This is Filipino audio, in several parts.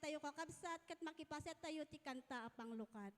tayo kakabsat, kat makipaset tayo ti kanta apang lukat.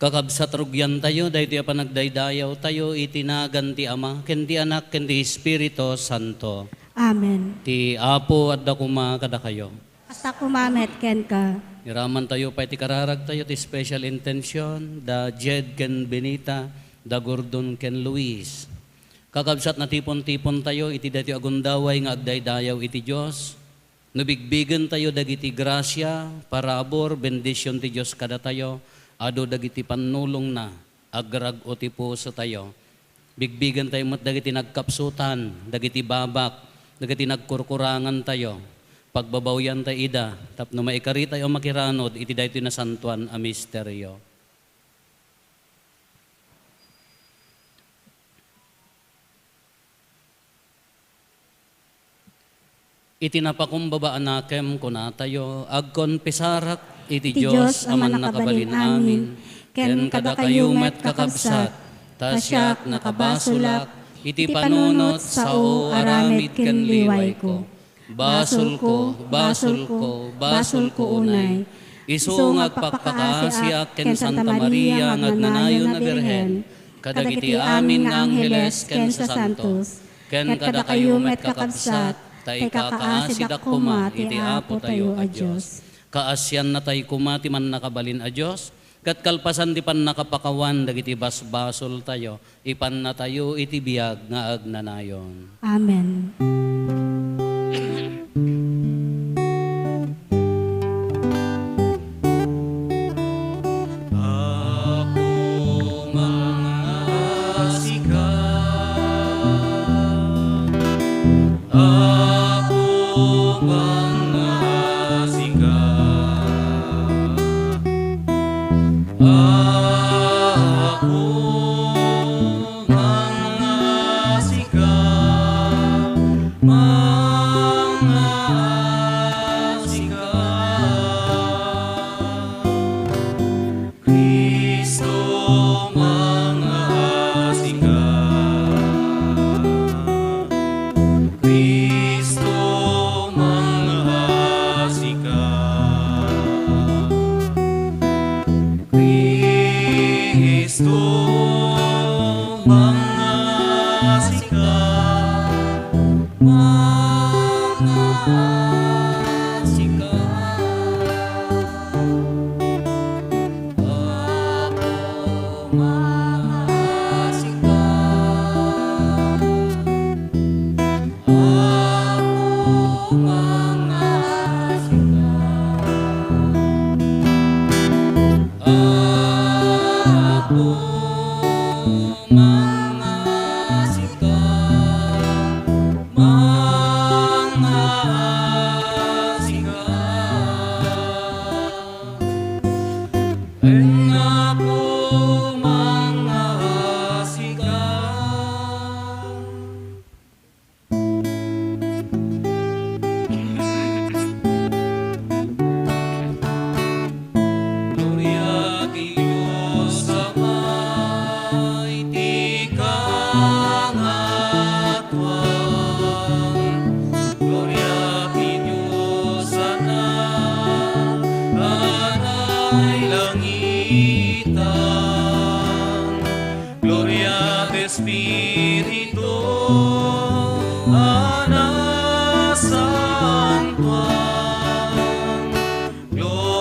Kakabsat rugyan tayo, dahil pa nagdaydayaw tayo, itinagan ti Ama, ken ti Anak, ken ti Espiritu Santo. Amen. Ti Apo at dakuma kada kayo. At ako mamet ken ka. Iraman tayo pa iti kararag tayo, ti special intention, da Jed ken Benita, da Gordon ken Luis. Kakabsat na tipon-tipon tayo, iti dati agundaway nga agdaydayaw iti Diyos. Nubigbigan tayo dagiti grasya, parabor, bendisyon ti Diyos kada tayo. Ado dagiti panulong na, agrag o tipo sa tayo. Bigbigan tayo mat dagiti nagkapsutan, dagiti babak, dagiti nagkurkurangan tayo. Pagbabawyan tayo ida, tapno maikari tayo makiranod, iti dayto na santuan a misteryo. Itinapakumbabaan nakem kuna tayo, agkon pisarak, iti Diyos aman nakabalin amin, ken kada kayo met kakabsat, tasyak nakabasulak, iti panunot sao aramid ken liway ko. Basul ko, basul ko, basul ko unay, isu ngagpakpakasiak ken Santa Maria ngagnanayon na Birhen, kadagiti amin nga angheles ken sa santos, ken kada kayo met kakabsat, tay kakaasidak kuma, iti Apo tayo a Diyos. Kaasyan na tayo kumati man nakabalin a Diyos, kat kalpasan di pan nakapakawan, dagiti basbasol tayo, ipan na tayo iti biyag nga agnanayon. Amen. Ako mga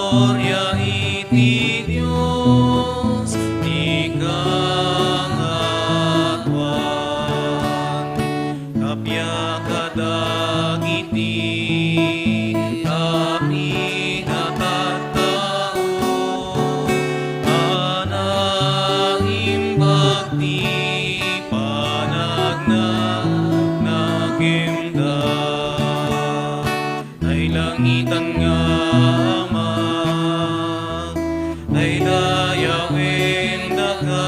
Gloria iti Dios, ikangatuan, kapya kadagiti kami nakatao, anahimbag ti panagnanagimda, ay langitan nga ama, ay dayawin daga,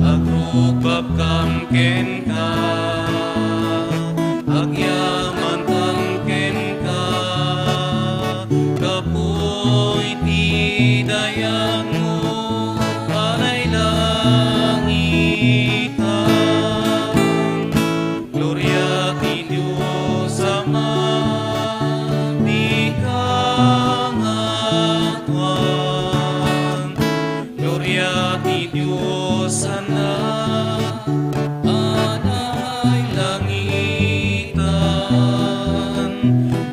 agrupap kam ken ka, agyaman kam ken ka, kapoy ti dayang mo, alay langitan, gloria ti Diyos Ama, di kangatuan, gloria ti Diyos Anak, anay langitan,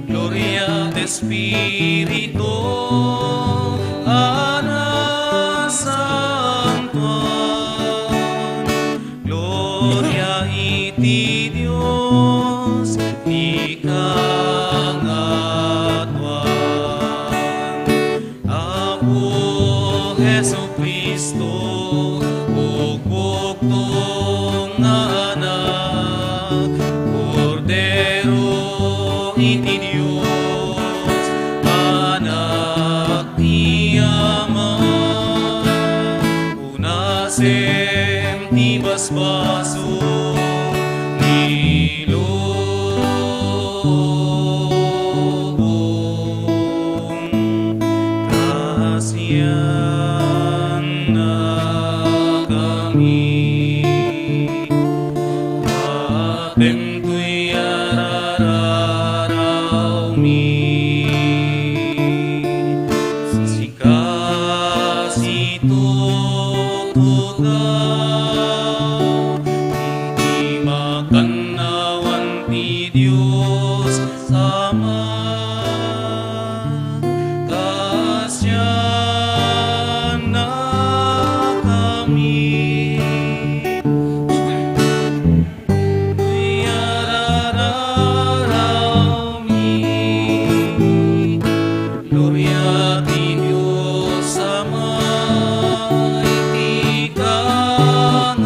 gloria ti Espiritu, Ana Santuan, gloria iti Dios, ikangatuan, Apo Jesucristo, bukbuktong na anak, Kordero iti Dios, anak ni Ama, unasem ti basbaso, nilubong, kasiyan na kami, atem tuy arararaw mi, si tutugaw, di makanawan ti Diyos Ama, kasyan na kami, tuy arararaw mi, gloria ti Diyos Ama, iti kangatuan,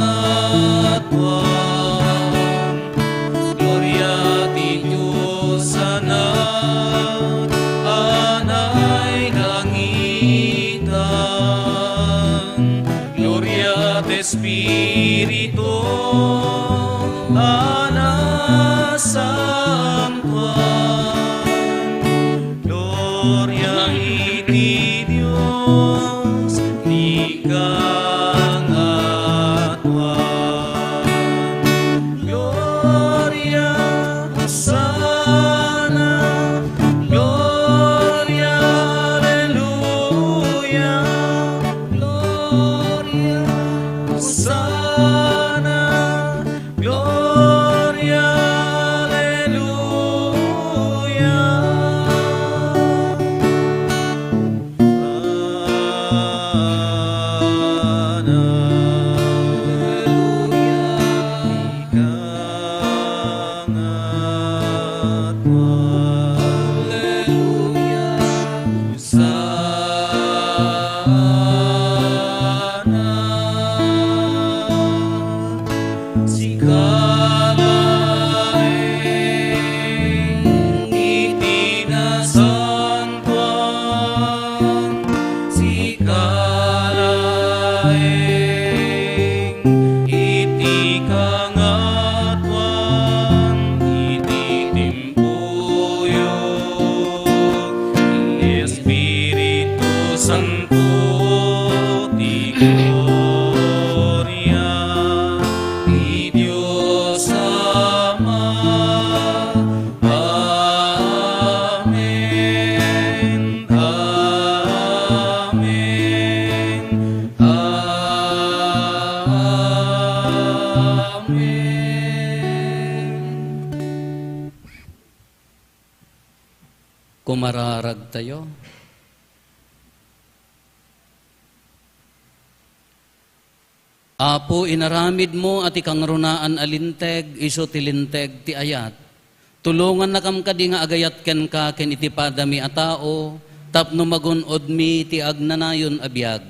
gloria ti Diyos Anak, anay langitan, gloria ti Espiritu, Ana Santuan, gloria iti Dios, ikangatuan, gloria sana, gloria alleluia, gloria sana, gloria Mararag tayo. Apo, inaramid mo at ikang runaan alinteg, iso tilinteg ti ayat. Tulungan na kam kadi nga agayat ken ka ken iti padami a tao, tapno magunod mi ti agnanayon a biag.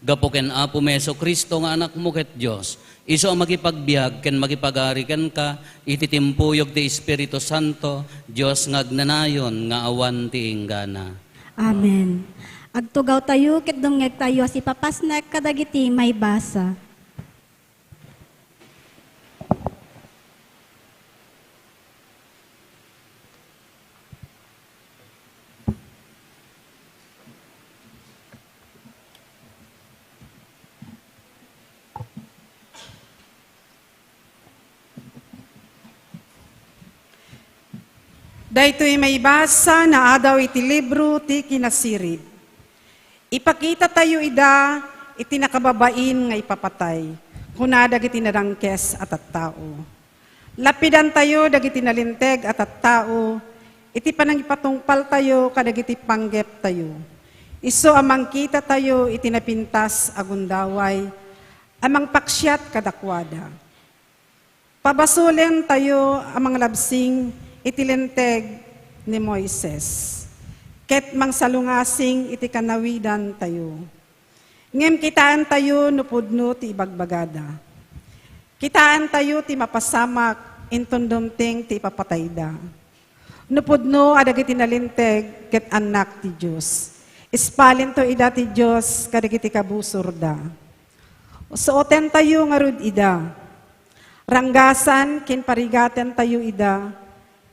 Gapo ken Apo Meso Kristo nga anak mo ket Dios. Iso ang makipagbiag ken makipagari ken ka, iti timpuyog ti Espiritu Santo, Dios nga agnanayon nga awan ti inggana. Amen. Agtugaw tayo, ket dungeg tayo, si papasnek kadagiti may basa. Daytoy may basa na adaw iti libro ti kinasirib. Ipakita tayo ida, iti nakababain nga ipapatay, kuna dagiti nadangkes at tao. Lapidan tayo dagiti nalinteg at tao, iti panangipatungpal tayo kadagiti panggep tayo. Iso amang kita tayo iti napintas agundaway, amang paksyat kadakwada. Pabasulen tayo amang labsing itilenteg ni Moises. Ket mang salungasing iti kanawidan tayo. Ngem kitaan tayo nupudno ti ibagbagada. Kitaan tayo ti mapasamak intundumting ti ipapatayda. Nupudno adagiti nalinteg ket anak ti Dios. Ispalin to ida ti Dios kadagiti kabusurda. Suoten tayo nga rud ida. Ranggasan ken parigaten tayo ida.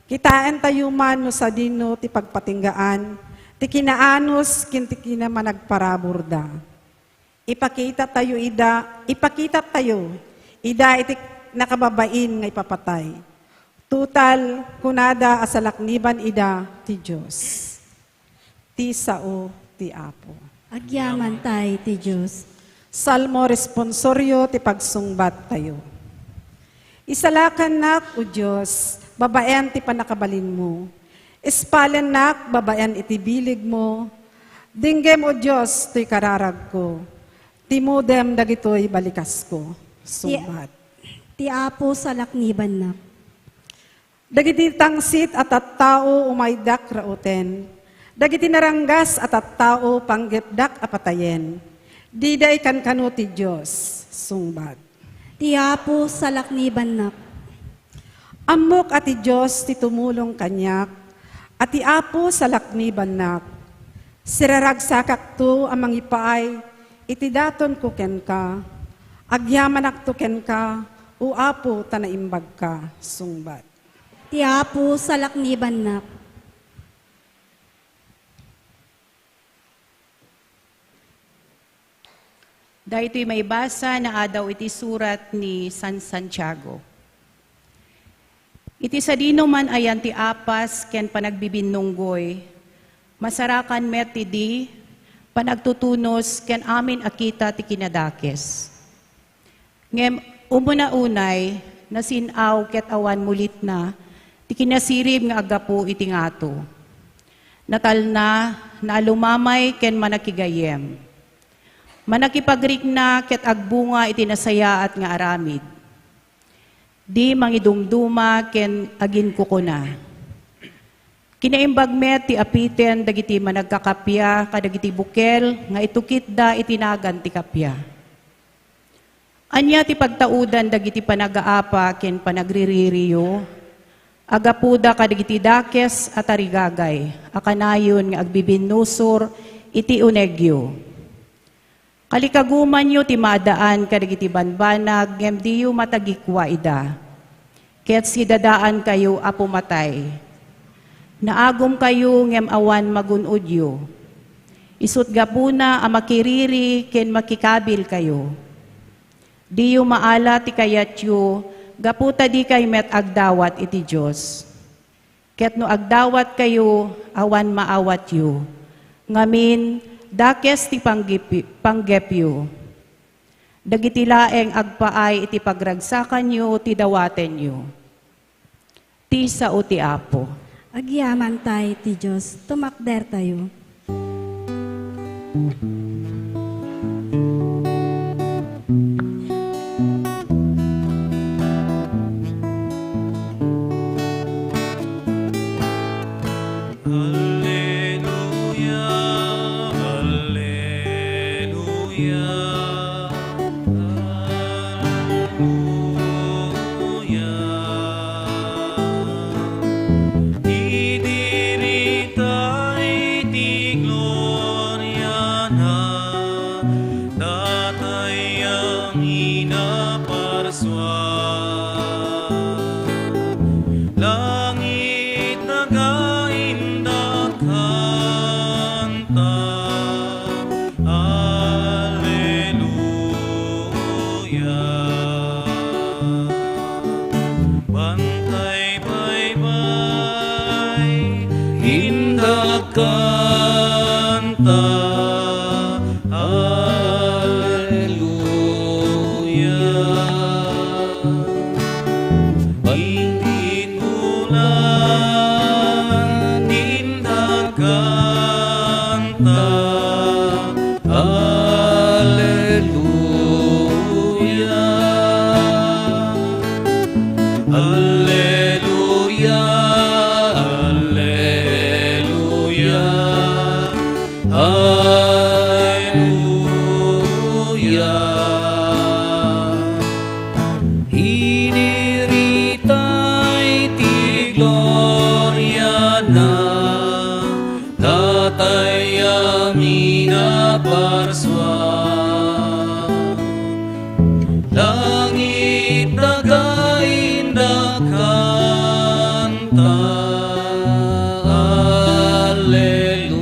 Kitaan tayo man no sa dino ti pagpatinggaan, ti kinaanos kin ti kinamanagparaburda. Ipakita tayo ida iti nakababain nga ipapatay. Tutal kunada asalakniban ida ti Dios. Ti sao ti Apo. Agyaman tay ti Diyos. Salmo responsoryo ti pagsungbat tayo. Isalakan nak o Diyos, babayan ti panakabalin mo. Espalen nak, babayan iti bilig mo. Dinggem o Diyos, to'y kararag ko. Timudem dagito'y balikas ko. Sumbat. Ti Apo sa lakniban na. Dagiti tangsit at tao umaydak rauten. Dagiti naranggas at tao panggepdak apatayen. Diday kan kanu ti Diyos. Sumbat. Ti Apo sa lakniban na. Amok ati Diyos ti tumulong kanyak, ati Apo sa lakniban nak. Siraragsakak to amang ipaay, iti daton ko ken ka. Agyamanak to ken ka, o Apo tanaimbag ka. Sungbat. Ti Apo sa lakniban na. Dahito may basa na adaw iti surat ni San Santiago. Iti sa dino man ayan ti apas ken panagbibinunggoy, masarakan met ti di, panagtutunos ken amin akita ti kinadakes. Ngem umuna-unay, nasinaw ket awan mulit na, ti kinasirib nga agapu iti ngato. Natal na lumamay ken manakigayem. Manakipagrik na ket agbunga iti nasayaat nga aramid. Di mangidumduma ken agin kukuna. Kinaimbag met ti apiten dagiti managkakapya kadagiti bukel nga itukit da itinagan ti kapya. Anya ti pagtaudan dagiti panagaapa ken panagriririyo. Agapuda kadagiti dakes at arigagay. Akanayon nga agbibinusor iti unegyo. Kalikaguman nyo ti maadaan kadagiti banbanag, ngem diyo matagikwa ida. Ket si dadaan kayo apumatay. Naagom kayo ngem awan magunudyo. Isut gapuna a makiriri ken makikabil kayo. Diyo maala ti kayatyo, gaputa di kay met agdawat iti Diyos. Ket no agdawat kayo, awan maawat yu. Ngamin, dakes ti panggepyo. Dagiti laeng agpaay iti pagragsakan yu, ti dawaten yu. Ti sao ti Apo. Agyaman tayo ti Diyos, tumakder tayo. Alleluia, alleluia, alleluia. Idiritay ti gloria na, datay ang inaparswa. Langit nagainda kanta, Alleluia. Bantay baybay, inda kanta, Alleluia. Bangkit ulan, indah kanta, Alleluia. Alleluia, Alleluia, Alleluia. Idiritay ti gloria na, datay amina parswa. Langit nagainda kanta, Alleluia.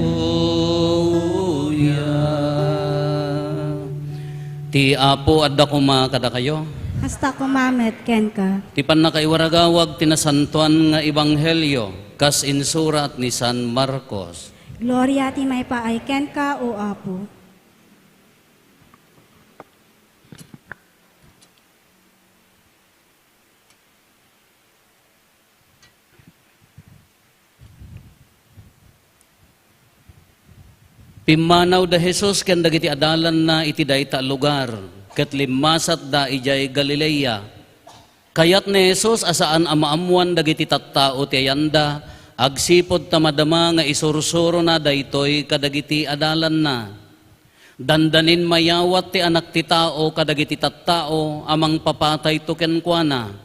Ti Apo adda kuma kada kayo. Hasta kumamet ken ka. Ti panakaiwaragawag tinasantuan nga ebanghelyo kas insurat ni San Marcos. Gloria ti may paay ken ka o Apo. Pimanaw da Jesus ken dagiti adalan na iti dayta lugar ket limasat da ijay Galilea. Kayat ni Jesus asaan amaamuan dagiti tattao ti ayanda agsipod tamadama nga isursuro na daytoy kadagiti adalan na. Dandanin mayawat ti anak ti tao kadagiti tattao amang papatay to ken kuana.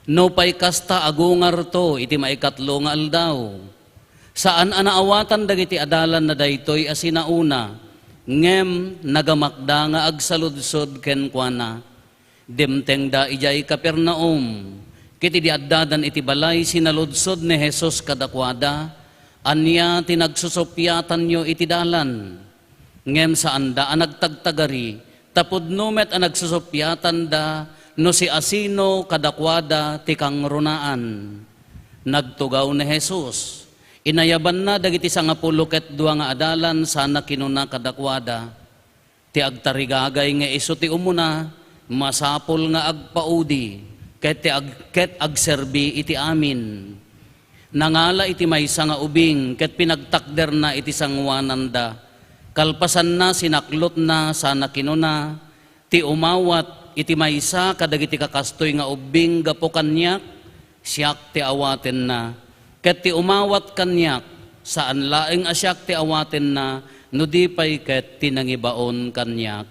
No pay kasta agungar to iti maikatlo nga aldaw. Saan anaawatan dagiti adalan na daytoy asinauna, ngem nagamakda nga agsaludsod ken kuana. Demteng da ijay Capernaum, kiti di addadan iti balay sinaludsod ni Jesus kadakwada, anya tinagsusopyatan nyo iti dalan. Ngem saan da anagtagtagari, tapudno met anagsusopyatan da, no si asino kadakwada ti kangrunaan. Nagtugaw ni Jesus. Inayaban na dagiti sangapulo ket dua nga adalan sana kinuna kadakwada. Ti agtarigagay nga isu ti umuna, masapol nga agpaudi, ket agserbi iti amin. Nangala iti maysa nga ubing, ket pinagtakder na iti sangwananda. Kalpasan na sinaklot na sana kinuna, ti umawat iti maysa kadagiti kakastoy nga ubing gapo kanyak, siyak ti awaten na. Ket ti umawat kanyak, saan laeng asyak ti awaten na, no di pay ket tinangibaon kanyak.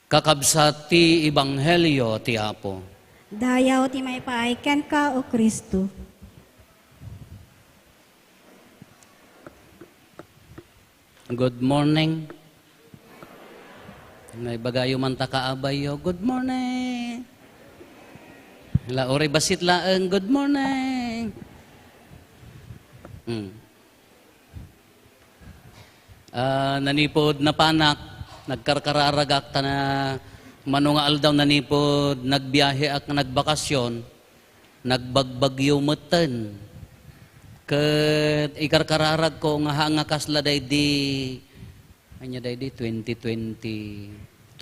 Kakabsat ti ebanghelyo ti Apo. Dayaw ti may paay ken ka o Kristo. Good morning. May bagayo man ta kaabay yo. Good morning. La ore basit laeng, good morning. Nanipod na panak, nagkarkararagak ta na manunga aldaw nanipod, nagbiyahe ak nagbakasyon, nagbagbagyo meten. Ket ikarkararag ko nga hanga kasla daydi, anya daydi 2022.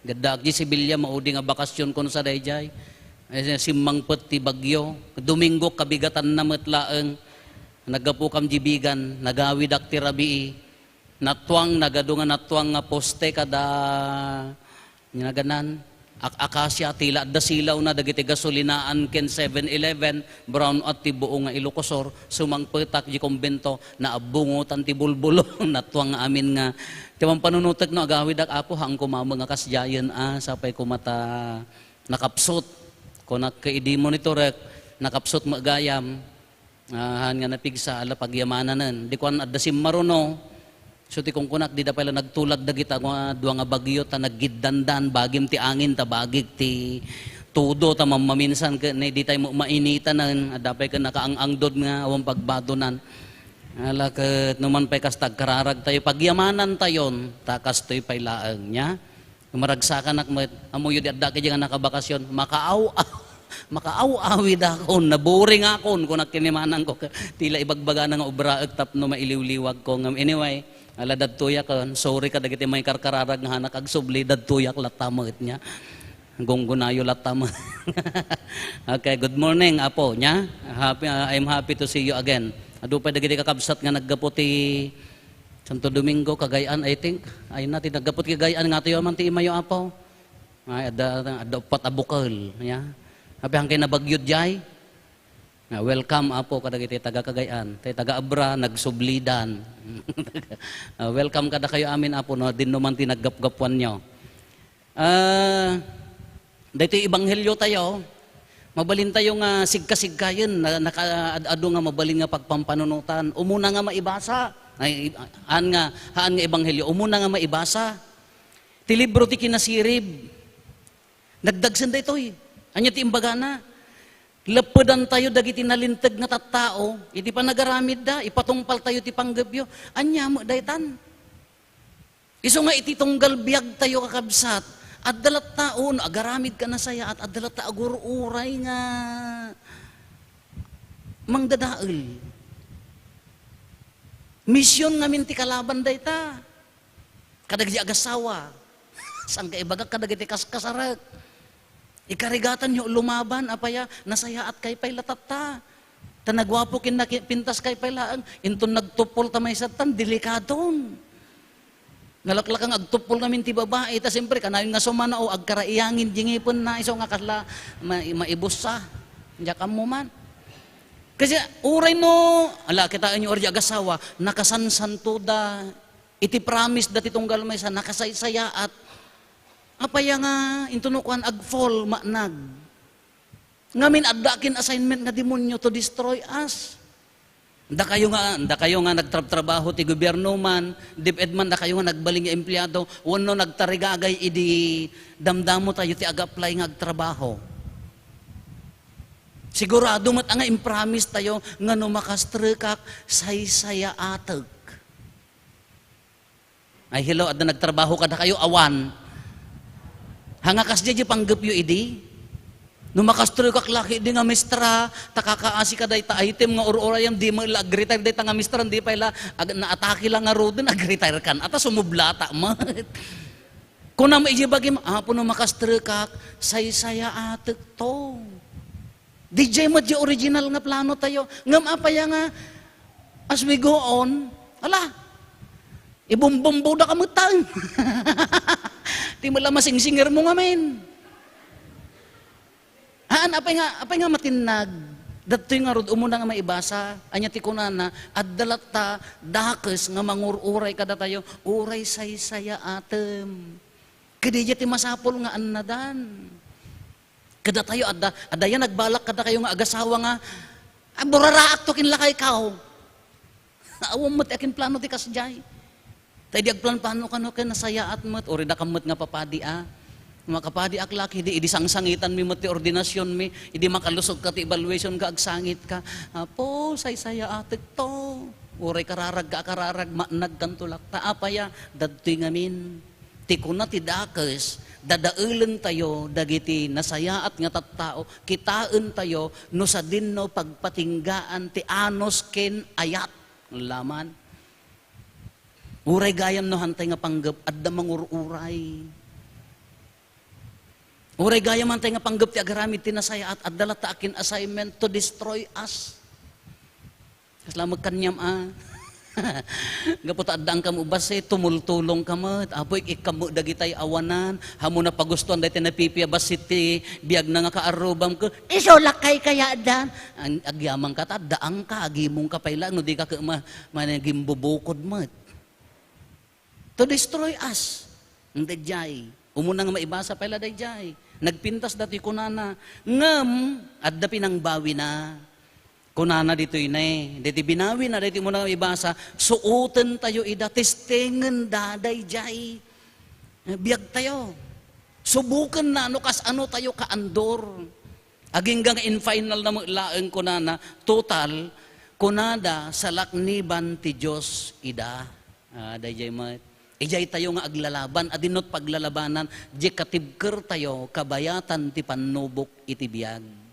Gadak di Sibilya maudi nga bakasyon ko sa dayjay. Simmangpet ti bagyo. Domingo kabigatan na matlaeng. Nagapo kam jibigan, nagawidak ti rabii. Natwang, nagadungan natwang nga poste kada naganan. Akasya, tila da silaw na dagiti gasolinaan ken 7-Eleven, brown at ti buo nga Ilocosor, sumangpetak di kumbento, na abungutan ti bulbulo, natwang nga amin nga. Tiwang panunutek no, agawidak apo, hang kumama nga kasyayan sapay kumata nakapsot. Kung nakaidi monitorek, nakapsot magayam, han nga napigsa, ala pagyamananan. Di ko an adasim maruno, so ti kung kunak, di da pala nagtulag dagita dua nga bagyo ta naggiddandan, bagim ti angin ta bagig ti tudo ta mamaminsan ka na di tayo mainitan na dapay ka nakaangangdod nga awang pagbadonan. Ala ket numan pay kas tagkararag tayo pagyamanan tayon takas toy pay laeng nya. Maragsakan nak amoy di adda kay nga nakabakasyon makaaw-awi dakon naboring akon kun nakinimanan ko tila ibagbaga nga obra tap no mailiwliwag ko ngam anyway. Ala dadtuyak sorry ka dagiti may karkararag nga hanak ag subli dadtuyak latamet nya. Gunggunayo latamet. Okay, good morning apo nya. I'm happy to see you again. Adu pa dagiti kakabsat nga naggaputi Santo Domingo Cagayan I think. Ay na tinagapot Cagayan nga tayo man ti imayo apo. Ay ada upat abukal nya. Habi hangkay nabagyod jay. Welcome apo kadagiti taga Cagayan, tay taga Abra nagsublidan. Welcome kada kayo amin apo no din naman tinaggapgapuan nyo. Dito ebanghelyo tayo. Mabalin tayo nga sigka-sigkayon na nakaado nga mabalin nga pagpampanunutan. Umuna nga maibasa. Haan nga ebanghelyo umuna nga maibasa. Ti libro ti kinasirib. Nagdagsen daytoy. Anya ti imbagana. Lepedan tayo dagiti nalintag nga tattao, iti pa nagaramid da, ipatungpal tayo ti panggabyo, anya mo daytan. Iso nga iti tunggal biyag tayo kakabsat, at dalat taon, agaramid ka na saya, at dalat ta agururay nga mangdadael. Misyon ngamin ti kalaban dayta, kadagiti agasawa, sang kaibagak kadagiti kasarak. Ikarigatan nyo lumaban, apaya, nasaya at kay pay latata. Tanagwapo kin pintas kay pay laang, inton nagtupol tamay satan, delikadon. Nalaklakang agtupol namin ti babae, ta siyempre, kanayon nga sumanao, agkaraiyangin, jingipon na, iso nga kasla, maibusa, diyan mo man. Kasi, uray no, ala, kita nyo orja agasawa, nakasansanto da, iti promise dati tunggal may sa nakasaysaya at apaya nga intunukuan ag-fall manag. Ngamin addakin assignment nga demonyo to destroy us. Da kayo nga nagtrabaho ti gobyerno man, DepEd man da kayo nga nagbaling nga empleyado, wano nagtarigagay idi damdamo tayo ti ag-apply nga agtrabaho. Sigurado mat nga impromise tayo nga no makastrekak saysaya atag. Ay hello, adda nagtrabaho kada kayo awan. Hangakas di panggapyo idi. Numakastro kak laki di nga mistra, takakaasi ka day ta item nga ururayam di mo ag-retire day ta nga mistra, di pa ila naatake lang nga road, ag-retire kan. Ata sumublata mat. Kung na maijibagim, apo no makastro kak, say-saya atek to. DJ mat di original nga plano tayo. Ngam apaya nga, as we go on, ala, ibumbumbo da kamutang. Di mo lang masing-singer mo nga men. Apay nga matinag. Dato'y nga rod, umuna nga maibasa. Anya ti kunana, addalata, dakes nga mangururay kada tayo, uray say-saya atem. Kadya ti masapol nga annadan. Kada tayo, adda yan nagbalak kada kayo nga agasawa nga, buraraak to kinlakay kao. Awam mo ti akin plano ti kasjay. Tayo di agplan paano ka no ka nasaya at mat, o rida kamot nga papadi Mga kapadi aklak, idi sangsangitan mi mo ti ordinasyon mi, idi makalusog ka ti evaluation ka, agsangit ka. Apo, say-saya atik to. Uray kararag manag kantulak. Taapaya, dadti ngamin. Ti kuna ti dakes, dadaulen tayo, dagiti nasaya at nga tattao, kitaan tayo, no sa dinno pagpatinggaan ti anos ken ayat. Laman. Uray gayam no hantay nga panggap, adda mangururay. Uray gaya man tayo nga panggap ti agaramid tinasaya at adala ta akin assignment to destroy us. Kasla magkanyam Gapot addang kamo base, tumultulong kamo, apoy ikamo dagitay awanan, hamo na pagustuhan dahil napipiyabas iti, biyag na nga kaarubam ko, iso lakay kaya dan. Ang agyamang ka, daang ka, agimong ka pailang, no di ka managing bubukod mo. To destroy us. Ang dayjay. Umuna nga maibasa paila dayjay. Nagpintas dati kunana, ngam, adda pinang bawi na. Kunana dito inay, dito binawi na, dito mo na ibasa, suoten tayo ida, testingan daday jay. Biyag tayo. Subukan na, kas ano tayo kaandor. Aginggang in final na laeng kunana, total, kunada sa lakniban ti Diyos ida. Day jay mat. Ijay tayo nga aglalaban, adinot paglalabanan, di katibker tayo, kabayatan ti panubok iti biyag.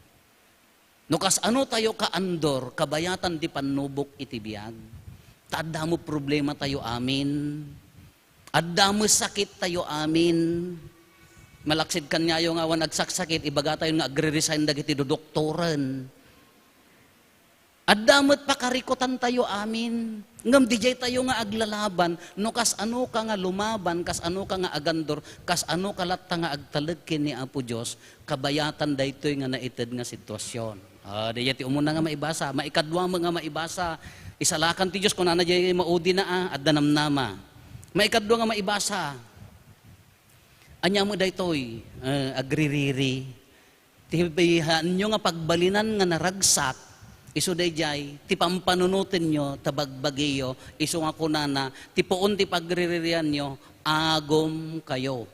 No kas ano tayo kaandor, kabayatan di panubok itibiyag. Tadda mo problema tayo amin. Adda mo sakit tayo amin. Malaksid kanyayo nga wan agsaksakit, ibaga tayo nga agre-resign dagiti do doktoran. Adda mo't pakarikutan tayo amin. Ngam dijay tayo nga aglalaban, no kas ano ka nga lumaban, kas ano ka nga agandor, kas ano ka latta nga agtalag kini Apo Diyos, kabayatan daytoy nga naited nga sitwasyon. Diyati umuna nga maibasa, maikadwa mo nga maibasa, isalakan ti Diyos kung na jay maudi na at danamnama. Maikadwa nga maibasa, anya mo daytoy, agririri, tibihan nyo nga pagbalinan nga naragsak, iso dayjay, ti pampanunutin nyo, tabagbagiyo, iso nga kunana, ti poon ti pagriririan nyo, agom kayo.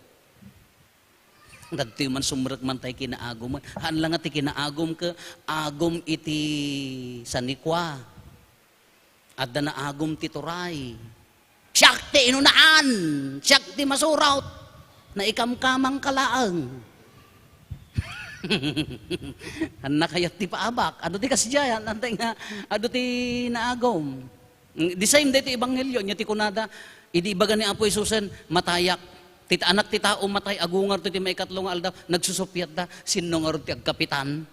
Dagti man sumrek man tayo kinaagom. Haan lang iti kinaagom ka, agom iti sanikwa. At na agom ti turay. Siyak ti inunaan, siyak ti masurawt, na ikamkamang kalaang. Han na kayat ti paabak, ado ti kasyayan, antay nga, ado ti naagom. The same day ti ebanghelyo, niya ti kunada, idi ibaga ni Apo Isusen, matayak. Tita anak ti tao matay agungar ti may katlong aldaw nagsusupyat da sinno nga ti agkapitan.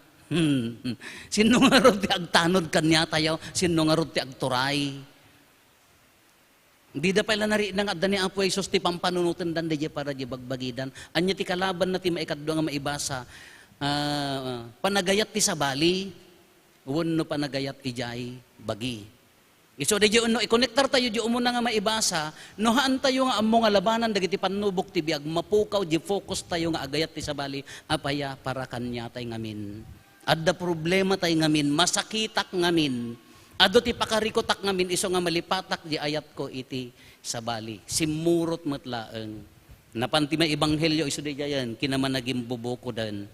Sinno nga ti agtanod kanya tayo, sinno nga ti agturay. Di da pala nari nang adda ni Apo Jesus ti pampanunutan dan di para di bagbagidan. Anya ti kalaban na ti maikadwa nga maibasa. Panagayat ti sabali, wenno panagayat ijay bagi. So di no i-connectar tayo di umuna nga maibasa, no haan tayo nga ammo nga labanan dagiti panubok ti biag mapukaw di focus tayo nga agayat ti sabali apaya para kanya tay ngamin. Adda problema tay ngamin, masakitak ngamin. Ado ti pakarikotak ngamin iso nga malipatak di ayat ko iti sabali. Simurot matlaeng. Napanti may ebanghelyo iso di jayan kinaman naging buboko dan.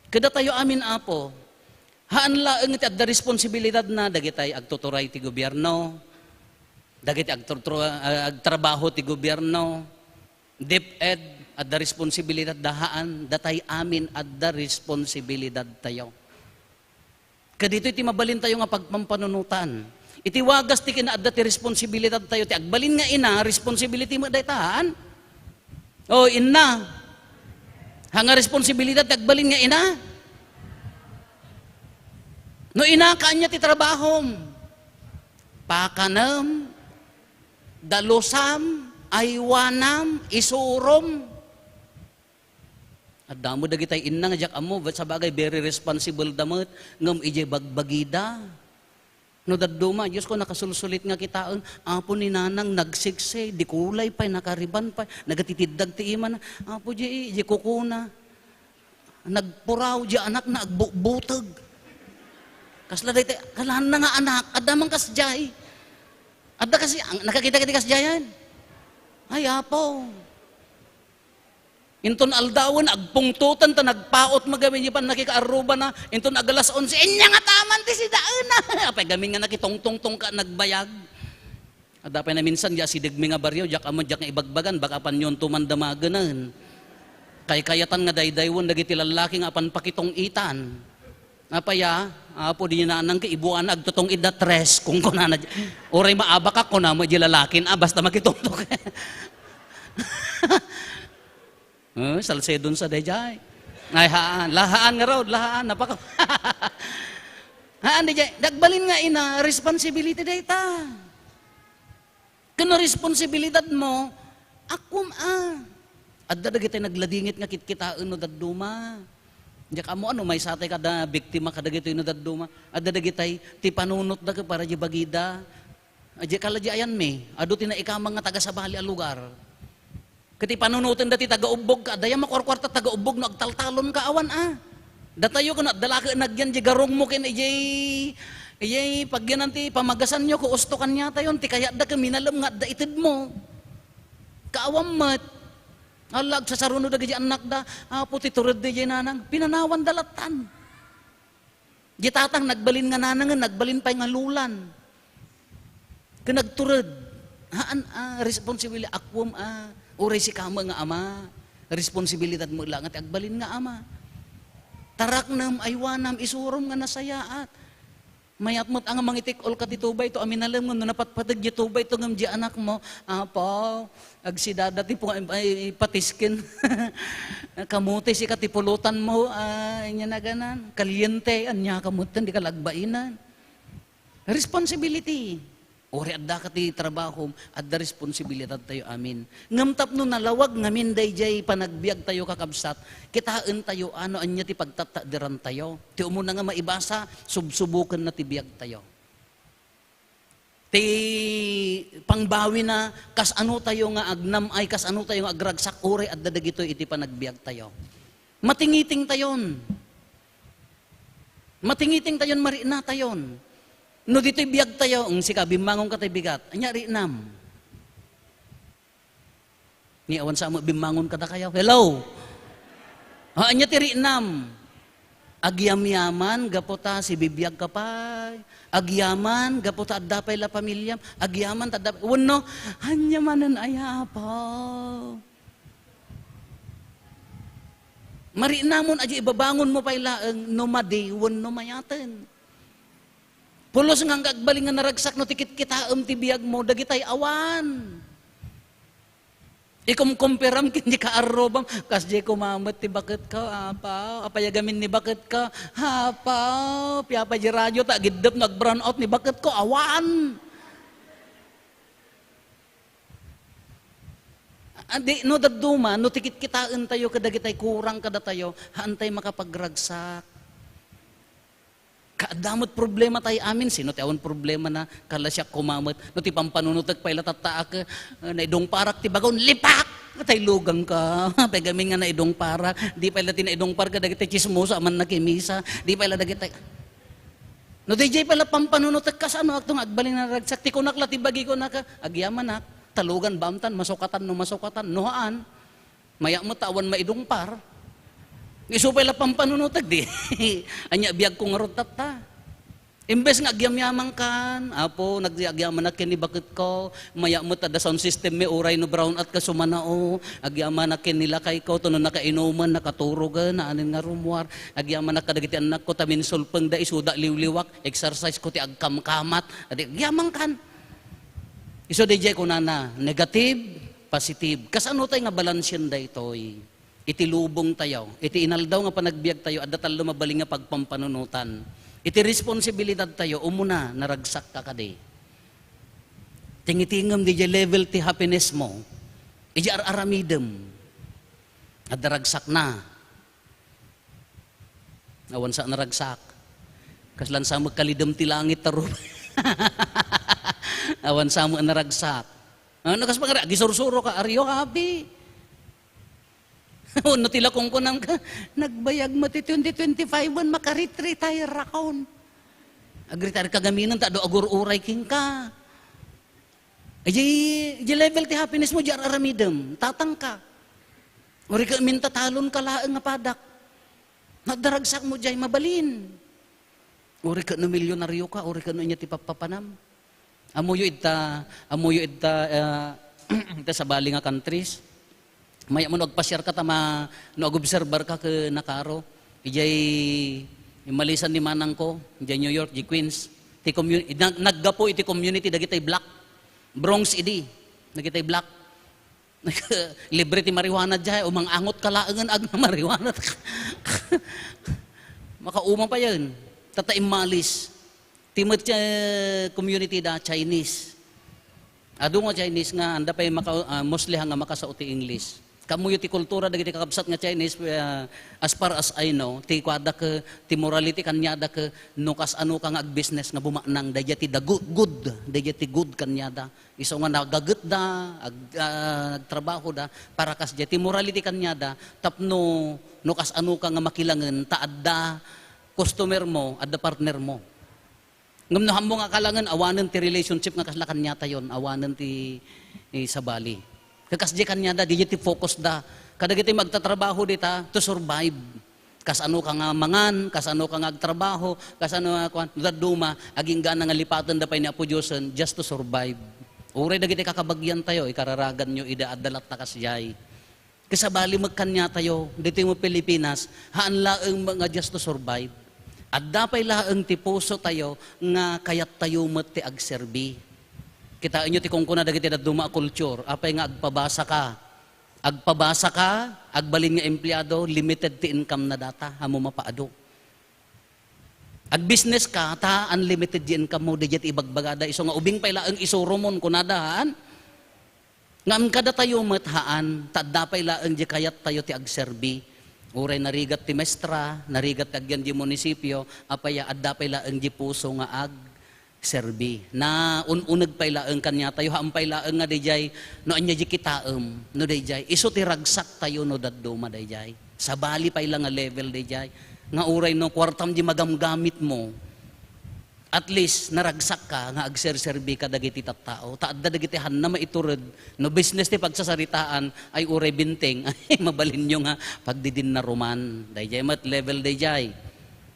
Kada tayo amin Apo. Haan laeng iti adda responsibilidad na dagitay agtuturay ti gobyerno, dagiti agtrabaho ti gobyerno, DepEd adda responsibilidad dahaan, datay amin adda responsibilidad tayo. Kadito iti mabalin tayo nga pagpampanunutan. Iti wagas ti kinaadda ti responsibilidad tayo, ti agbalin nga ina, responsibility mo daytahan. O ina, hanga responsibilidad ti agbalin nga ina. No inakaan niya ti trabahom, pakanam, dalusam, aywanam, isurom. At damo dagitay inna nga jak amo, sa bagay very responsible damot, ngam ije bagbagida. No dadduma, Diyos ko nakasulsulit nga kitaon, Apo ni nanang nagsikse, di kulay pa, nakariban pa, nagatitiddag ti iman, Apo di kukuna, nagpuraw, di anak na agbutag. Kasla dayta kalahan na nga anak, adda man kasjay. Adda kasi nakakita kiti kasjayan. Ay Apo. Inton aldawan agpungtutan ta nagpaot magamin ni pan nakikaaruba na inton agalas 11 inya nga taman ti sidaan na. Apay gamin nga nakitongtong ka nagbayag. Adda pa na minsan ya sidegmi nga baryo jak amon jak nga ibagbagan baka pan yon tumandamaganan. Kay kayatan nga daydaywon dagiti lalaki nga pan pakitong itan. Apaya, Apo di na nang kaibuan agtutong ida tres kung kunana oray maabak ako na mo lalakin basta makitungtok. Salsedon sa dayjay. Ay, lahaan nga raw, lahaan, napaka. Haan, di jay, dagbalin nga ina, responsibility data. Kano responsibilidad mo, akum At dadag itay nagladingit nga kitkitaan no daduma. Diyak amo ano, may satay kada biktima kada gitoy no daduma. At dadag itay, ti panunot da ka para di bagida. Diyak kala di ayan me, ado tinaikamang nga taga sa bali a lugar. Kati panunutan dati taga-ubog ka, daya makorkwarta taga-ubog no agtaltalon ka awan Datayo ko na, dalaka nagyan di garong mo kin ijay pag yan ti pamagasan nyo ko ustokan niya tayo, ti kaya da kaminalam nga da itid mo. Kaawam mat. Alag sa saruno da gaji anak da, puti turod di jay nanang, pinanawan dalatan. Di tatang nagbalin nga nanang, nagbalin pa nga lulan. Kanagturod. Haan responsibility akwam Uray si kama nga ama, responsibilidad mo lang at agbalin nga ama. Tarak nam aywanam isurom nga nasayaat. Mayat mo't ang mangitik ol katitubay to amin alam nga napatpatag yutubay to ngam di anak mo. Apaw, agsidada ti po ay patiskin. Kamuti si katipulutan mo anya na ganan. Kalyente anya kamutan di kalagbainan. Responsibility. Ori adda kati trabaho, adda responsibilidad tayo amin. Ngamtap no nalawag ngamin dayjay panagbiag tayo kakabsat, kitaan tayo ano anya ti pagtatadiran tayo. Ti umuna nga maibasa, subsubukan na ti biag tayo. Ti pangbawi na kas ano tayo nga agnam ay kas ano tayo nga agragsak ori adda dagito iti panagbiag tayo. Matingiting tayon. Matingiting tayon marina tayon. No dito'y biyag tayo, ang sika, bimangong ka tayo bigat. Anya, rinam. Ni awan sa mo, bimangon ka ta kayo. Hello? Anya ti rinam. Agyam-yaman, gapota, si bibiyag ka pa. Agyaman, gapota, adapay la pamilyam. Agyaman, tadapay. Wano, anya manan ayapaw. Marinamon, aja ibabangon mo pa ilaang nomade, wano mayaten. Pulos nga agbaling nga naragsak no tikit kitaam ti biyag mo dagitay awan. Ikumkumpiram kindi ka arrobam kas di kumamat ti bakit ka apa apayagamin ni bakit ka apa piapa di radyo ta giddep nag-brown out ni bakit ko awan. Adi no daduma no tikit kitaan tayo kadagitay kurang kada tayo haantay makapagragsak. Kaadamot problema tayo amin. Sino ti awan problema na kala siya kumamot. No ti pampanunutag pa ila tataak na idong parak ti bagon lipak. Tay lugang ka. Pagamin nga na idong parak. Di pa ila tinaidong parak dagiti chismoso aman nakimisa. Di pa ila dagiti. No DJ pala pampanunutag ka sa ano aktong agbaling na ragsak. Ti kunak la ti bagi ko na ka. Agyaman nak. Talugan bamtan masukatan no masukatan. Nohaan. Maya mo tawan maidong par. Isupay la pampanunutag di. Anya biyag kong rotat ta. Imbes nga agyam-yamang kan, apo, nagyagyaman at kini bakit ko, maya mo tada sound system may uray no brown at kasumanao, agyaman at kinilakay ko, tuno nakainuman, nakaturugan, naanin nga rumwar, agyaman at kadagiti anak ko, tamin sulpeng da isuda liwliwak, exercise ko ti agkamkamat, agyamang kan. Iso DJ ko na, negative, positive. Kasano tayo nga balansyan da ito'y? Iti lubong tayo, iti inaldaw nga panagbiag tayo, at datal lumabaling nga pagpampanunutan. Iti responsibilidad tayo, umuna, naragsak ka kadi. Tingitingam di level ti happiness mo, iti aramidem, at naragsak na. Awan sa naragsak. Kaslan sa magkalidem ti langit taro. Awan sa mo naragsak. Ano kas pagkara, gisursuro ka, aryo happy. Ano tila kung kunang ka, nagbayag mo ti 2025 makaretire akon. Agretire kagaminan, ta do agur uray king ka. Ay, level ti happiness mo, jar aramidem, tatang ka. Uri ka minta talon ka laang nga padak. Nagdaragsak mo jay mabalin. Uri ka no milyonaryo ka, uri ka no inya ti papapanam. Amuyo ita sa bali nga countries. Maya mo nagpasyar ka tama, nag-observer ka ke nakaro. Ijay malisan ni manang ko, ijay New York, di Queens. Naggapo iti community, dagitay black. Bronx idi, dagitay black. Libre ti marijuana dyan, umang angot ka laangan ag na marijuana. Makaumang pa yan. Tataim malis. Timot community da Chinese. Ado nga Chinese nga, anda pa yung mostly nga makasauti English. Kamu yung ti kultura dagiti kakabsat nga Chinese, as far as I know, ti kwada ka, ti morality kanyada ka, nukas ano ka nga ag-business nga bumaknang, daya ti da good, daya ti good kanyada. Iso nga nagagut da, nagtrabaho da, para kas ti morality kanyada, tapno, nukas ano ka nga makilangan, taad da, customer mo, adda partner mo. Ngam no hambong nga kalangan, awanan ti relationship nga kaslakan niya tayon, awanan ti sabali. Kakasdi kanya da, di ti focus da. Kadagiti magtatrabaho dita to survive. Kasano ka nga mangan, kasano ka nga agtrabaho, kasano nga duma, aging gana nga lipatan da pa ni Apo Diyosen just to survive. Uray dagiti kakabagyan tayo, ikararagan nyo, idaadalat na kasyay. Kasabali magkanya tayo, dito mo Pilipinas, haan laeng mga just to survive. At dapay laeng ti puso tayo, nga kayat tayo mati agserbi. Kita inyo ti kung kuna dagiti na duma culture, apay nga agpabasa ka. Agpabasa ka, agbalin nga empleyado, limited ti income na data, hamo mapaado. Ag-business ka, ta unlimited di income mo, digit ibagbagada, iso nga ubing payla ang isurumon kunadahan. Ngam kada tayo mathaan, tadapay laeng di kayat tayo ti agserbi. Uray narigat ti mestra, narigat agyan di munisipyo, apaya addapay laeng di puso nga ag serbi. Na ununag pay laeng kanya tayo, hampay laeng nga dayjay, no anya di kitaem, no dayjay, iso ti ragsak tayo no dadduma dayjay. Sabali pay lang nga level dayjay. Nga uray no kwartam di magamgamit mo, at least naragsak ka nga agserserbi ka dagiti tattao. Taadda dagiti hanna maiturod no business ti pagsasaritaan ay uray binteng ay mabalin nyo nga pagdidin na roman. Dayjay mat level dayjay.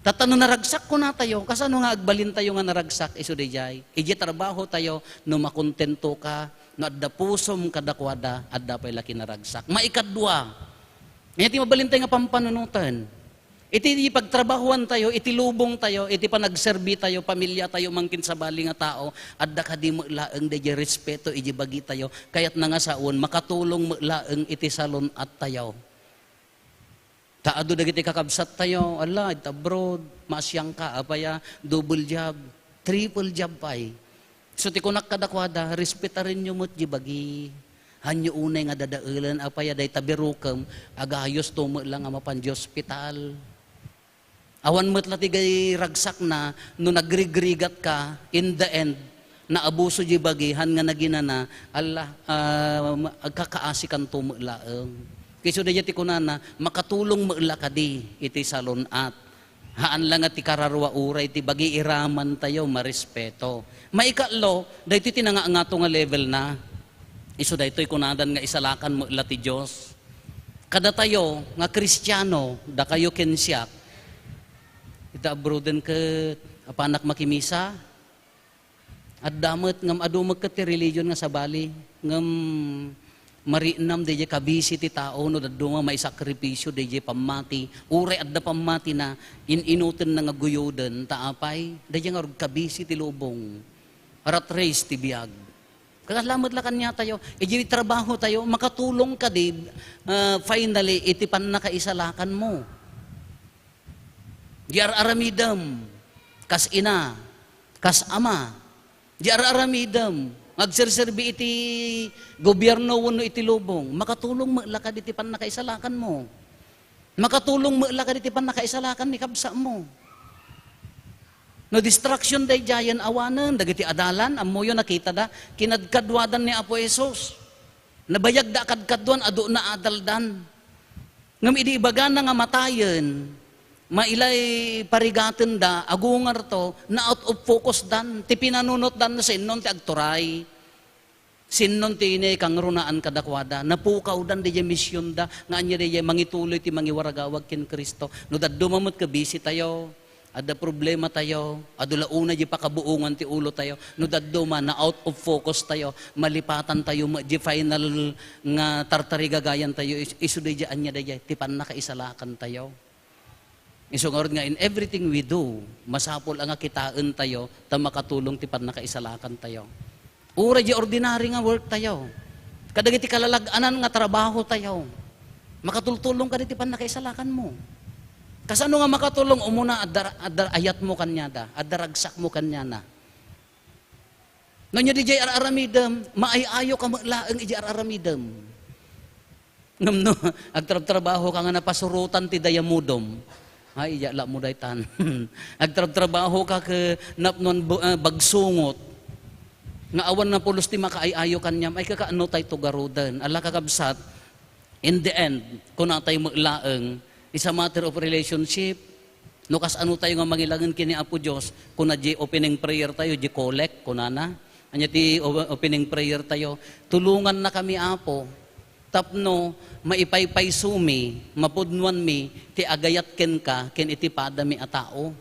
Tatano naragsak ko na tayo, kasano nga agbalin tayo nga naragsak iso dayjay. Iji trabaho tayo no makontento ka no adda pusom kadakwada adda pay laki naragsak. Maikadwa. Ngayon ti mabalin tayo nga pampanunutan. Iti pagtrabahuan tayo, iti lubong tayo, iti panagserbi tayo, pamilya tayo, mangkin sa bali nga tao, adda ka di mo laeng deje respeto, iti bagi tayo, kayat na nga saon, makatulong mo laeng iti salon at tayo. Taado dagiti kakabsat tayo, ala, ita abroad, masyang ka, apaya, double job, triple job pay. So ti kunak kadakwada, respetarin nyo mo't di bagi. Hanyo unay nga dadaulan, apaya day tabirukam, agayos tumo lang nga mapan di hospital. Awan mo't latigay ragsak na, no nagrigrigat ka, in the end, naabuso di bagihan nga naginana, Allah, agkakaasikan tumo laeng. Kayso da jati kunana, makatulong maula ka di, iti salon at. Haan lang at ikararwa uray, ti bagi iraman tayo, marespeto. Maikatlo, dahito tinangaangato nga level na, iso dahito'y kunadan nga isalakan maula ti Diyos. Kada tayo, nga Kristiyano, da kayo kensyak, ita abroden ka, apanak makimisa, at damat ngam adumag ka ti religion nga sabali, ngam mariinam deje kabisi ti tao no daduma may sakripisyo deje pamati, uray adda pamati na inuten na nga guyoden, taapay, deje nga kabisi ti lubong, rat race ti biag. Kagalamat la kanya tayo, iji trabaho tayo, makatulong ka di, finally, iti pan nakaisalakan mo. Di aramidam, kas ina, kas ama, di aramidam, magserserbi iti gobyerno wano iti lubong, makatulong maglakad iti pan nakaisalakan mo. Makatulong maglakad iti pan nakaisalakan ni kabsa mo. No distraction day jayan awanan, dagiti adalan, amo yun nakita da, kinadkadwadan ni Apo Jesus. Nabayag da kadkadwan, ado na adaldan. Ngam idi ibaga na nga matayen, mailay parigaten da, agungar to, na out of focus dan, ti pinanunot dan na sinon ti agturay. Sinon ti inay kang runaan kadakwada, napukaw dan di misyon da, nga anya di mangituloy ti mangiwaragawag kin Kristo. No dadumamot ka busy tayo, ada problema tayo, adula una di pakabuungan ti ulo tayo, no daduma na out of focus tayo, malipatan tayo, di final nga tartarigagayan tayo, iso di anya di ti pan nakaisalakan tayo. Isungod nga, in everything we do, masapol ang kitaan tayo, ta makatulong ti pan nakaisalakan tayo. Ura di ordinary nga work tayo. Kadagiti kalalaganan nga trabaho tayo. Makatultulong ka diti pan nakaisalakan mo. Kasano nga makatulong umuna adar ayat mo kanya da, adaragsak mo kanya na. Nganya di jay araramidem, maayayo ka maglaeng iji araramidem. Ngam no, agtrabaho ka nga napasurutan ti dayamudom. Ay, ija la mo daytan. Agtrabaho ka ke napnon bagsungot. Nga awan na pulos ti makaayayo kanyam, ay kakaano tayo tugarudan. Ala kakabsat, in the end, kung na tayo maglaeng, is a matter of relationship. No, kas ano tayo nga mangilangan kini Apo Diyos, kung na di opening prayer tayo, di collect, kung na. Anya ti opening prayer tayo, tulungan na kami Apo. Tapno, maipaypay sumi, mapudnuan mi, ti agayat ken ka, ken iti pada mi a tao.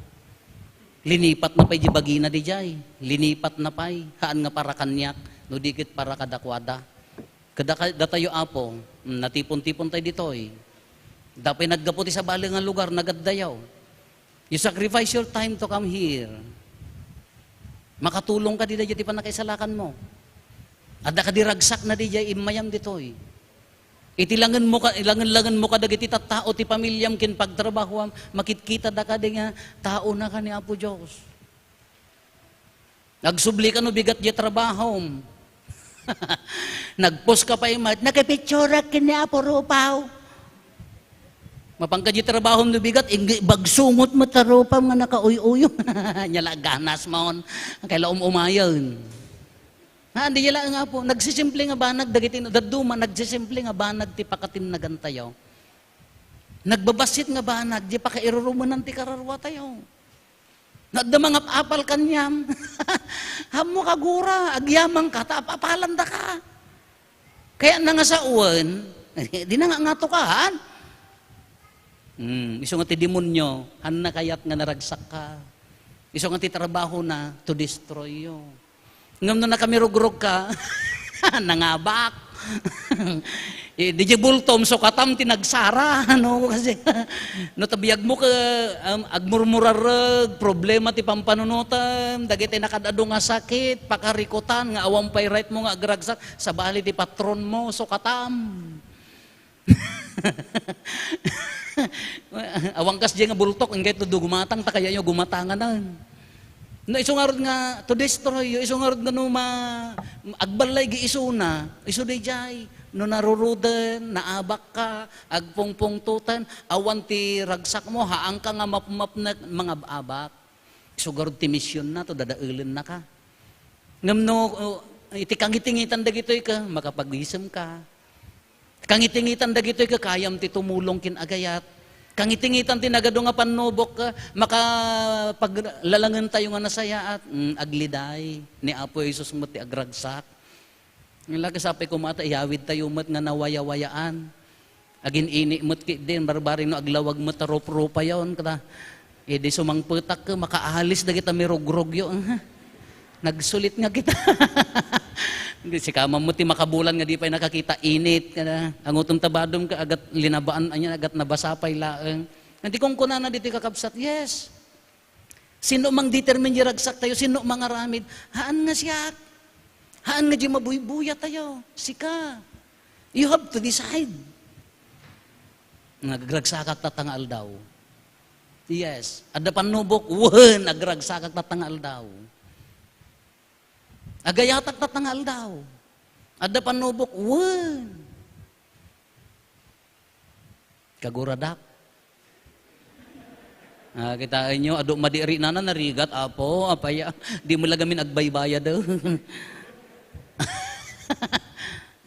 Linipat na pa'y di bagina di jay. Linipat na pa'y, haan nga para kanyak, no dikit para kadakwada. Kada tayo Apo, natipon-tipon tayo ditoy. Dapat naggaputi sa bali nga lugar, nagaddayaw. You sacrifice your time to come here. Makatulong ka di dyan, di pa nakaisalakan mo. Ada ka diragsak na di dyan, imayam ditoy. Itilangan mo ka, ilangan mo ka dagiti tao, ti pamilyam, kin pagtrabaho, makitkita da ka di nga, tao na ka ni Apo Diyos. Nagsubli ka no, bigat di trabaho. Nagpost ka pa imat, nakapitsura kin ni Apo Rupaw. Mapangka di trabaho no bigat, bagsungot mo tarupam nga nakauy-uyo. Nyala ganas maon, kaila umayon. Hindi nila nga po, nagsisimple nga banag, dagiti daduma, nagsisimple nga banag, ti pakatin na gantayaw. Nagbabasit nga banag, di pa kairurumunan ti kararwa tayo. Nagdamang apal kanyam. Hamo ka gura, agyamang ka, tapapalanda ka. Kaya na nga sa uwan, di na nga tukahan. Iso nga ti demonyo, han na kayat nga naragsak ka. Iso nga ti trabaho na to destroy you. Ngam na kami rugrog ka, nangabak. Di bultom, so katam tinagsara. No? Kasi, no, tabiyag mo ka, agmurmurarag, problema ti pampanunutan, dagiti nakadado nga sakit, pakarikutan, nga awang pay right mo nga agragsak, sa bali ti patron mo, so katam. Awang kas di nga bultok, ngay to gumatang, takaya nyo gumatangan na. No, isungarod nga to destroy, isungarod nga no agbalay gi isuna, isu di jay, no narurudan, naabak ka, agpungpungtutan, awan ti ragsak mo, haang ka nga mapmap na mga abak. Isugarod ti misyon na to, dadaulan na ka. Ngam no, iti kangitingitan dagitoy ka, makapag-isem ka. Kangitingitan dagitoy ka, kayam ti tumulong kin agayat. Kangitingitan tinagado nga panubok ka, makapaglalangan tayo nga nasaya at agliday ni Apo Jesus mo ti agragsak. Nila kasapay ko mata, iawid tayo mat nga nawaya-wayaan. Agin ini mat ki din, barbaring no aglawag mat tarop-ropa yaon. E di sumangputak ka, makaahalis na kita may rogrog yun. Nagsulit nga kita. Si kama mo ti makabulan nga di pa nakakita init ang utom tabadom ka agat linabaan anya agat nabasapay laeng. Hindi kung kunana diti kakabsat. Yes. Sino mang determine ragsak tayo, sino mga ramid, haan nga siya. Haan nga di mabuy-buya tayo. Sika. You have to decide. Nagragsakak tatangal daw. Yes. Ada panubok, nagragsakak tatangal daw. Agayatak tatangal daw. Ada panubok, kaguradak. Kitain nyo, ado madiri na narigat, Apo, apaya, di mo lagamin agbaybaya daw.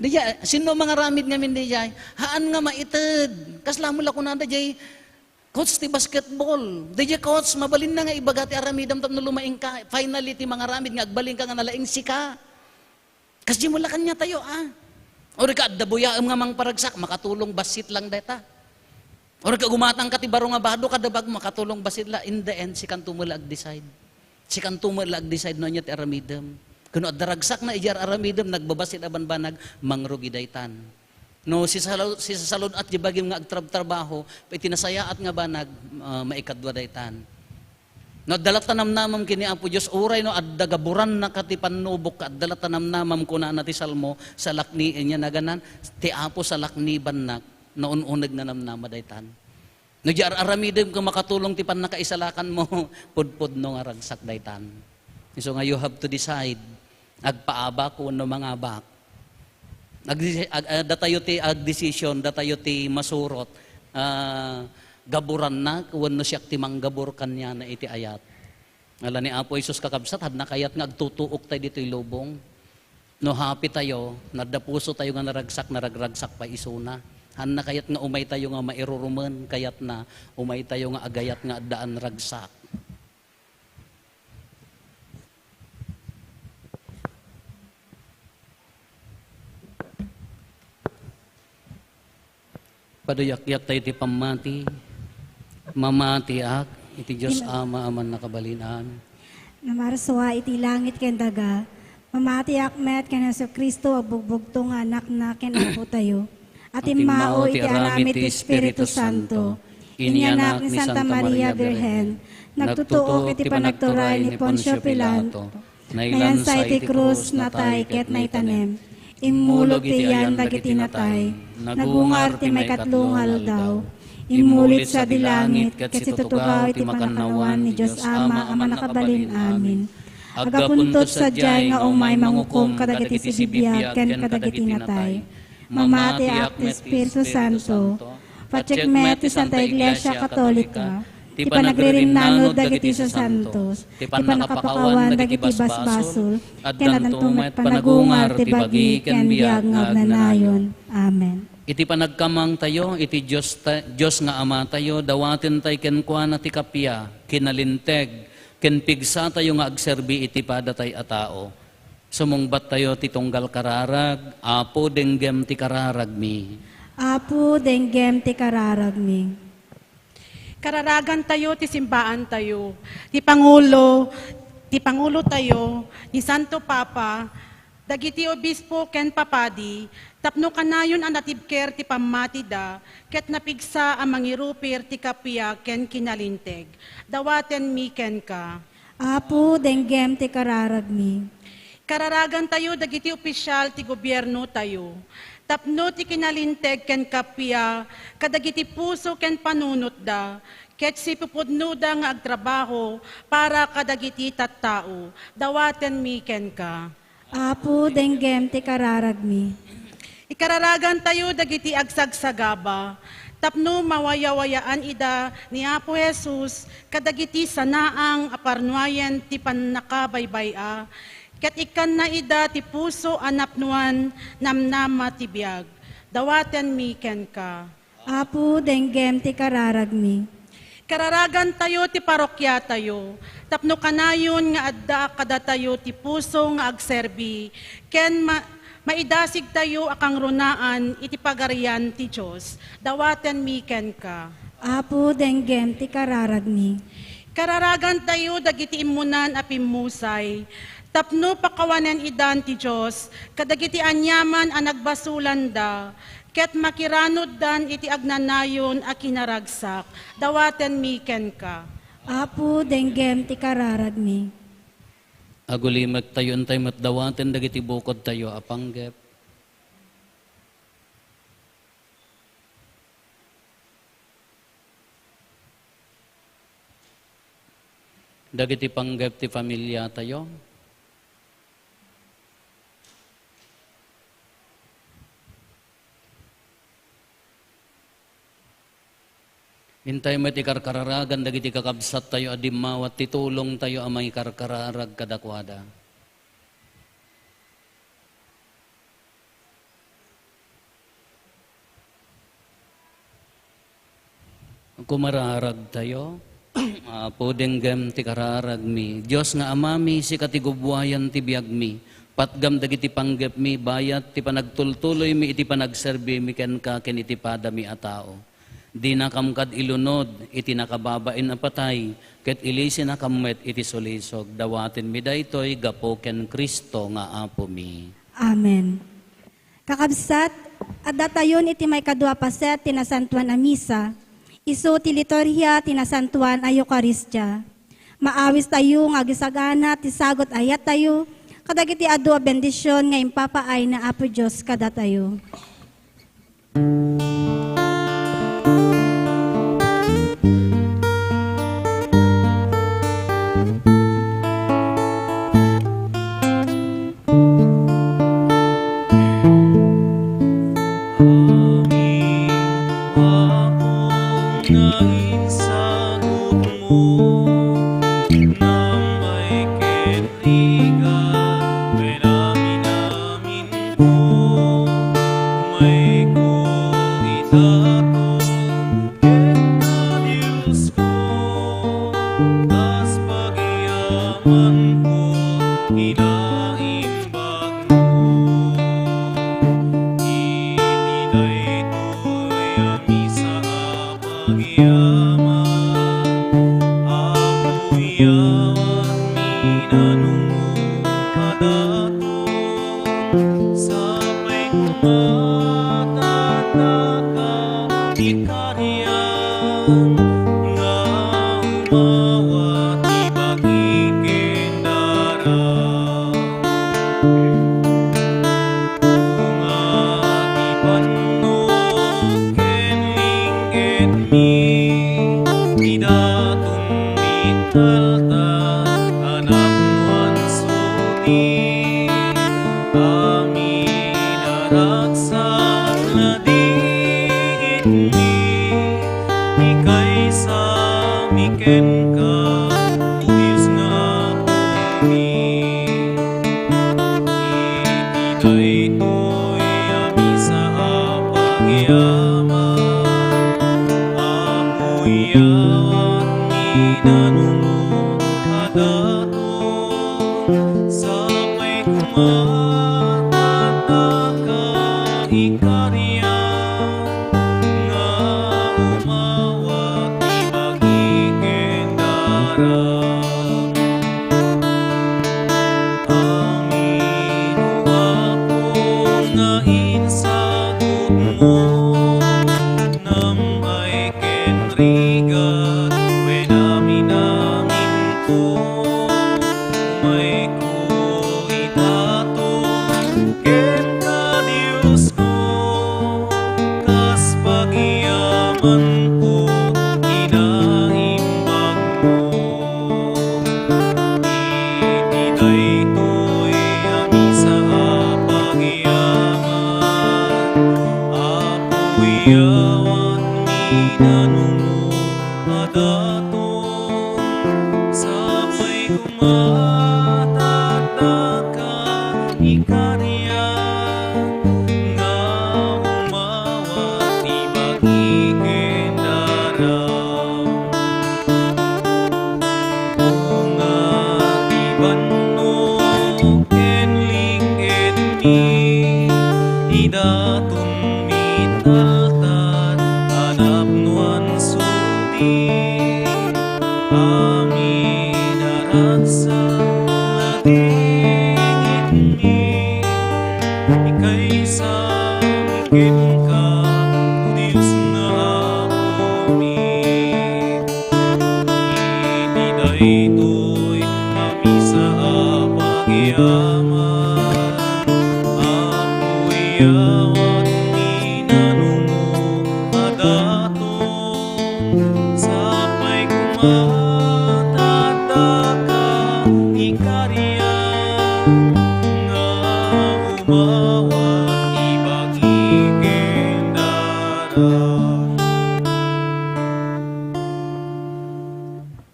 Diya, sino mga ramid ngamin diya? Haan nga maitid. Kasla mo lang kunanda diya, coach ti basketball. Diya coach, mabalin na nga ibagati aramidam tapno lumaing ka. Finally ti mga ramid nga agbalin ka nga nalaing sika. Kasi mo lang kanya tayo O ka dabuya nga mang paragsak, makatulong basit lang deta. O ka gumatang ka ti baro nga bado kadabag makatulong basit la. In the end, si kantumula ag-decide. Si kantumula ag-decide no niya ti aramidam. Kuno daragsak na ijar aramidam, nagbabasit aban banag, mangrugi daytan. No, si salon at jibagim nga agtrabaho, itinasaya at nga banag, maikadwa daytan. No, dalatanam namam kini Apo Diyos, uray no, adda gaburan na kati panubok, at dalatanam namam kuna na ti salmo, sa lakni niya na ganan, ti Apo sa lakniban na, naununag na namnama daytan. No, di aramidem kung makatulong ti pan nakaisalakan mo, pudpud no nga ragsak daytan. So nga you have to decide, agpaaba ko no mga abak. Datayo ti decision, datayo ti masurot, gaburan na, kuwan no siya ti manggabur kanya na iti ayat. Ala ni Apo Isus kakabsat, had na kayat nga agtutuok tayo dito ilubong. No happy tayo, nadapuso tayo nga naragragsak pa isuna. Han na kayat nga umay tayo nga mairuruman, kayat na umay tayo nga agayat nga daan ragsak. Paduyak-yak tayo ti pamati, mamatiak, iti Diyos Ama aman nakabalinan. Namarswa iti langit ken daga. Mamati akmet ken Hesus Kristo abugbugto nga anak na ken Apo tayo. At imao iti aramid ti Espiritu Santo. Inyanak ni Santa Maria Virgen. Nagtutuok iti panagturay ni Poncio Pilato. Nayansa iti krus natay ket naitanem. Imulog ti yan dagiti natay. Nagungar ti may katlungal daw. Imulit sa dilangit, ket situtugaw iti panakawan ni Diyos Ama, ama nakabalin amin. Agapuntot sa diyay nga umay mangukom kadagiti sibibiyag, ken kadagiti natay. Mamati ak ti Espiritu Santo, patyekmet ti Santa Iglesia Katolika, ti panagririmnanod dagiti sa santos, ti panakapakawan dagiti basbasol, ken adantumet panagungar ti bagi, ken biyag nga agnanayon. Amen. Iti panagkamang tayo, iti Diyos nga Ama tayo, dawatin tayo kenkwana ti kapya, kinalinteg, kenpigsa tayo nga agserbi iti padatay a tao. Sumungbat tayo ti tunggal kararag, Apo denggem ti kararag mi. Apo denggem ti kararag mi. Kararagan tayo, ti simbaan tayo, ti Pangulo tayo, ni Santo Papa, dagiti obispo ken papadi, tapno kanayon ang natibker ti pamatida, ket napigsa ang mangirupir ti kapya ken kinalinteg. Dawaten mi ken ka. Apo denggem ti kararag mi. Kararagan tayo, dagiti opisyal ti gobyerno tayo. Tapno ti kinalinteg ken kapya, kadagiti puso ken panunot da, ket si pupudno da nga agtrabaho para kadagiti tattao. Dawaten mi ken ka. Apo denggem ti kararag mi. Ikararagan tayo dagiti agsagsagaba, tapno mawayawayaan ida ni Apo Jesus, kadagiti sanaang aparnuayen ti pannakabaybaya, ket ikan na ida ti puso anapnuan namnama ti biag. Dawaten mi ken ka. Apo denggem ti kararag mi. Kararagan tayo ti parokya tayo, tapno kanayon nga adda kada tayo ti puso nga agserbi, ken maidasig tayo akang runaan iti pagarian ti Diyos. Dawaten mi ken ka. Apo denggem ti kararag mi. Kararagan tayo dagiti imunan a pimusay, tapno pakawanen idan ti Diyos, kadagiti anyaman a nagbasulan da, ket makiranod dan iti agnanayon a kinaragsak. Dawaten mi ken ka. Apo denggem ti kararag mi. Agulimag tayo antay matdawaten dagiti bukod tayo apanggep. Dagiti panggep ti pamilya tayo. Hintay mo ti karkararagan, dagiti kakabsat tayo adimawat, titulong tayo amay karkararag kadakwada. Kumararag tayo, Apo denggem ti kararag mi. Diyos nga amami, si katigubwayan ti biyag mi. Patgam dagiti panggep mi, bayat ti panagtultuloy mi, iti panagserbi mi ken ka, ken iti pada mi a tao. Di nakamkad ilunod, iti nakababain na patay, ket ilisin nakamet iti sulisog, dawatin mi daytoy gapo ken Kristo nga Apo mi. Amen. Kakabsat, adda tayon iti may kadua paset tinasantuan a misa, isu ti liturhia tinasantuan a Eukaristya. Maawis tayo nga gisagana ti sagot ayat tayo. Kadagiti adu a bendisyon nga impapaay na Apo Dios kada tayo.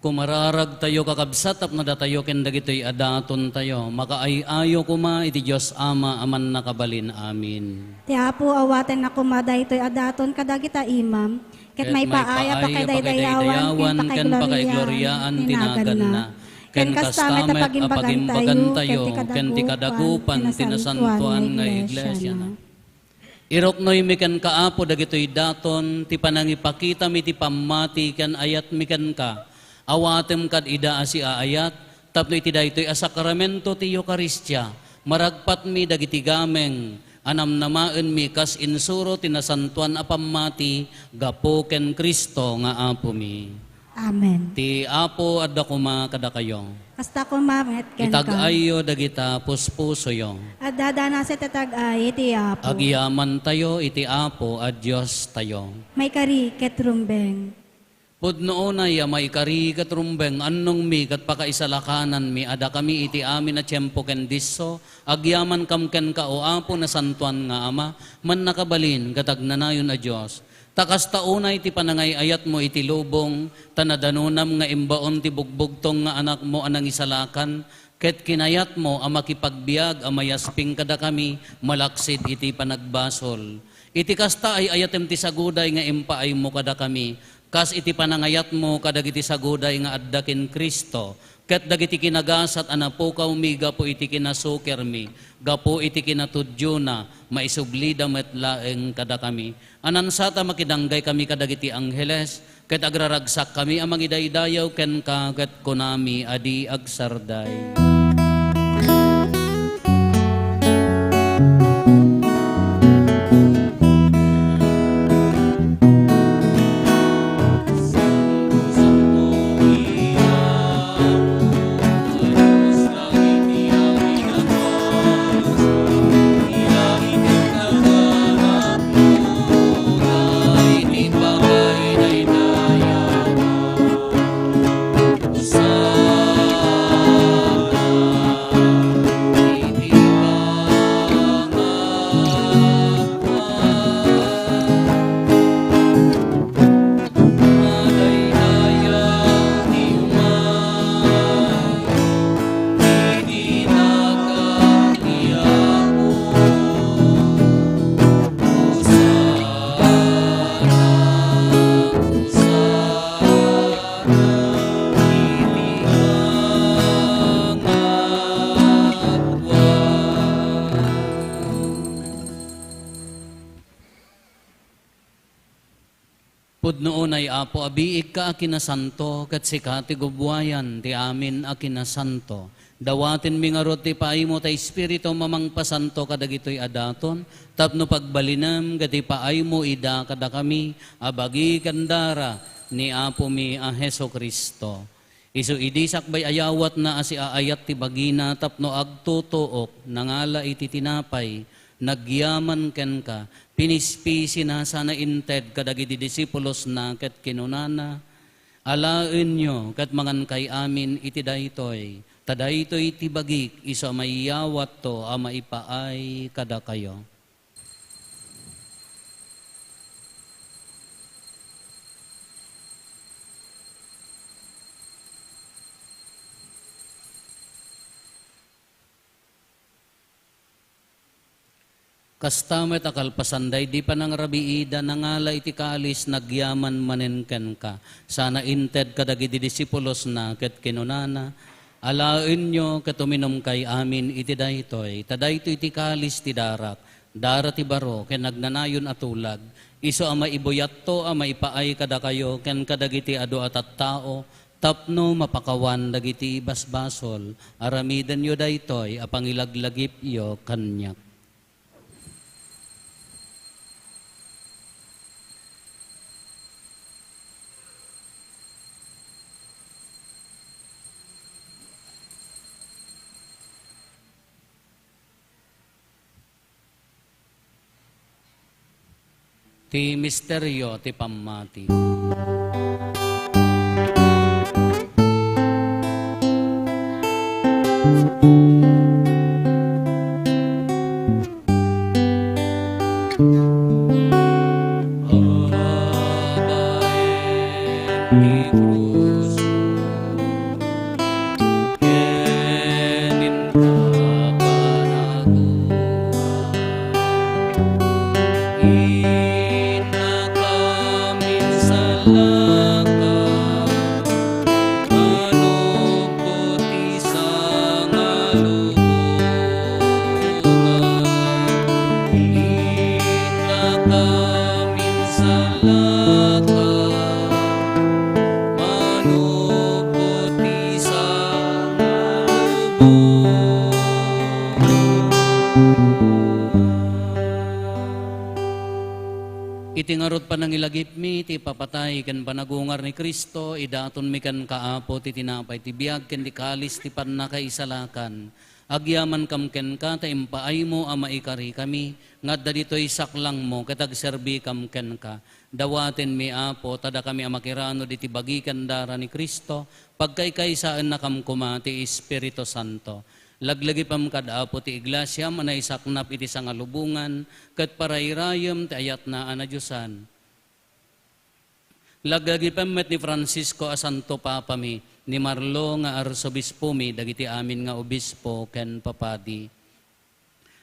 Kumararag tayo kakabsat tapno datayo ken dagitoy adaton tayo makaayayo kuma iti Dios Ama aman nakabalin amin. Ti Apo awaten na kumada ito'y adaton kadagita imam. Ket may paaya pa kay daydayawan ken pakaigloriaan tinagan na. Ken kastamet a pagimbagan tayo ken ti kadagupan tinasantuan nga iglesia na. Iroknoy mi ken kaapo dagitoy daton ti panangipakita mi ti pammati ken ayat mi ken ka. Awatem kad ida asi aayat, tapno iti daytoy a sakramento ti Eucharistia, maragpat mi dagiti gameng, anam namaen mi kas insuro tinasantuan a pammati, gapo ken Kristo nga apo mi. Amen. Ti Apo at dakuma kadakayo. Kasta ko mamet ken ka. Itag-ayo dagita puspuso yo. At dadana sa tatag-ay iti Apo. Agyaman tayo iti Apo at Diyos tayo. May kari ket rumbeng. Pudno na ya maikari kat rumbeng annong mi kat pakaisalakanan mi ada kami iti amin na tiyempo ken disso agyaman kam ken ka o Apo na santuan nga Ama man nakabalin katag nanayon a Dios takas tauna iti panangay ayat mo iti lubong tanadanunam nga imbaon ti bugbugtong nga anak mo anang isalakan ket kinayat mo a makipagbiag a mayasping kada kami malaksid iti panagbasol iti kasta ay ayatem ti saguday nga impaay mo kada kami kas iti panangayat mo kadagiti saguday nga addakin Kristo, ket dagiti kinagasat anapukaw mi gapo iti kinasuker mi, gapo iti kinatudyo na, maisublida met laeng kada kami. Anansata makidanggay kami kadagiti angheles, ket agraragsak kami amang idaydayaw ken kaget konami adi agsarday. Pudnoon ay Apo, abiig ka akinasanto, kat sika ti gubwayan, ti amin akinasanto. Dawatin mi nga roti paay mo ta Espiritu mamang pasanto kadagitoy adaton, tapno pagbalinam gati paay mo ida kada kami, abagi kandara ni Apo mi a Heso Kristo. Isu idisak bay ayawat na asi aayat ti bagina tapno agtutuok, nangala iti tinapay, nagyaman ken ka, pinispisi na sana inted kadagiti disipulos na ket kinunana, alaen nyo ket mangan kay amin iti daytoy, tadaytoy iti bagik iso mayawat to a maipaay kada kayo. Kastamet akalpasanday, di pa nang rabiida, nangala iti kalis, nagyaman manenken ka. Sana inted kadagiti disipulos na, ket kinunana, alaen nyo, ket uminom kay amin iti daytoy, tadayto iti kalis ti darak, darat ti baro, ken nagnanayon atulag, iso ama ibuyat to, ama ipaay kada kayo, ken kadagiti adu atat tao, tapno mapakawan dagiti basbasol, aramiden yo daytoy, apangilaglagip yo kanyak. Ti misteryo ti pamati. Love. iti ngarod pa nang ilagip mi, iti papatay ken panagungar ni Kristo, idaton mi kan kaapo, ti tinapay, ti biag ken di kalis, ti panakaisalakan. Agyaman kam ken ka, ta impaay mo ama ikari kami, ngadda dito'y saklang mo, katagserbi kam ken ka. Dawaten mi apo, tada kami amakirano diti bagikan dara ni Kristo, pagkaykaysaan na kam kumati Espiritu Santo. Laglagi pam kadapo ti iglesia, manay saknap iti sangalubungan, kat parayrayam ti ayat na anadyosan. Laglagi pam met ni Francisco a Santo Papa mi, ni Marlo nga arsobispo mi, dagiti amin nga obispo ken papadi.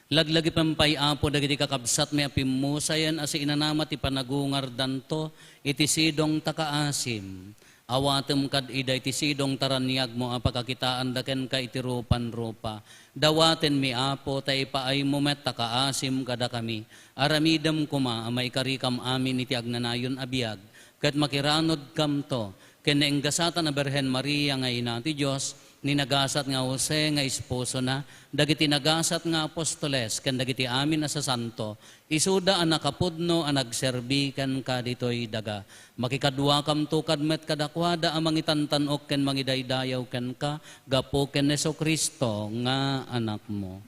Laglagi pampay apo dagiti kakabsat may apimusayan as inanama ti panagungar danto iti sidong takaasim. Awatem kad ida iti sidong taranyag mo apakakitaan daken ka iti rupan-rupa. Dawaten mi apo tay paay mo met takaasim kada kami. Aramidam kuma amay karikam amin iti agnanayon abiyag. Kat makiranod kam to ken naenggasatan na Berhen Maria nga ina ti Dios, ninagasat nga Jose nga esposo na, dagiti nagasat nga apostoles, ken dagiti amin na sa santo, isuda ang nakapudno ang nagserbi ken kaditoy daga. Makikadwa kam tukad met kadakwada ang mangitantanok ken mangidaydayaw ken ka, gapo ken Hesus Kristo nga anak mo.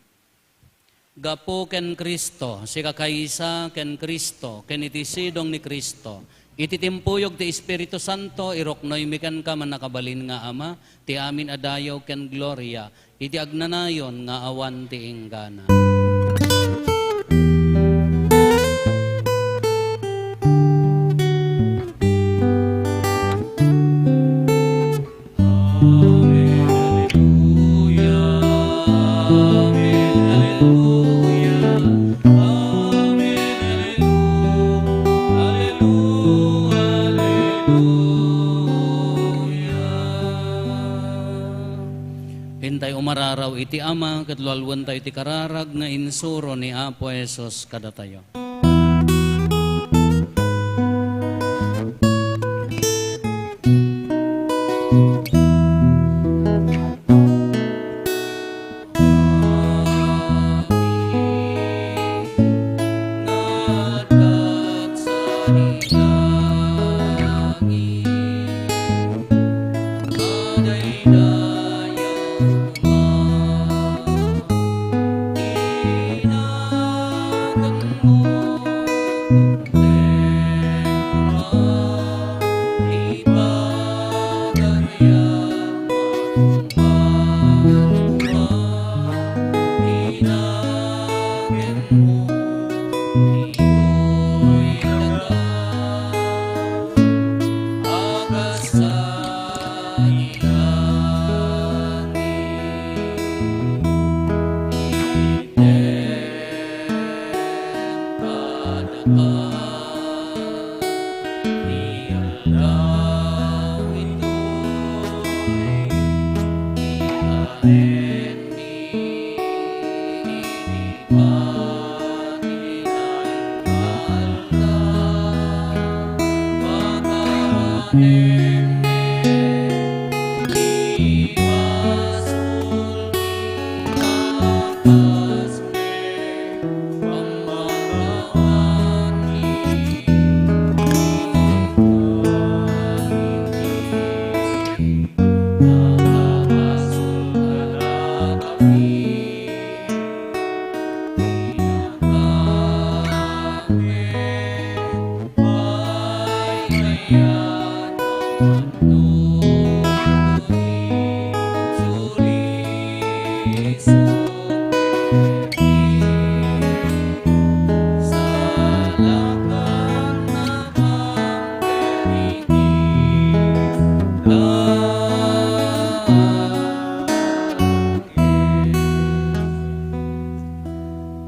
Gapo ken Kristo, si kakaysa ken Kristo, ken iti sidong ni Kristo, iti timpuyog ti Espiritu Santo, iroknoy mikan ka man nakabalin nga ama, ti amin adayaw ken gloria, iti agnanayon nga awan ti inggana. Hintay umararaw iti ama, katlualwan tayo iti kararag nga insuro ni Apo Hesus kada tayo.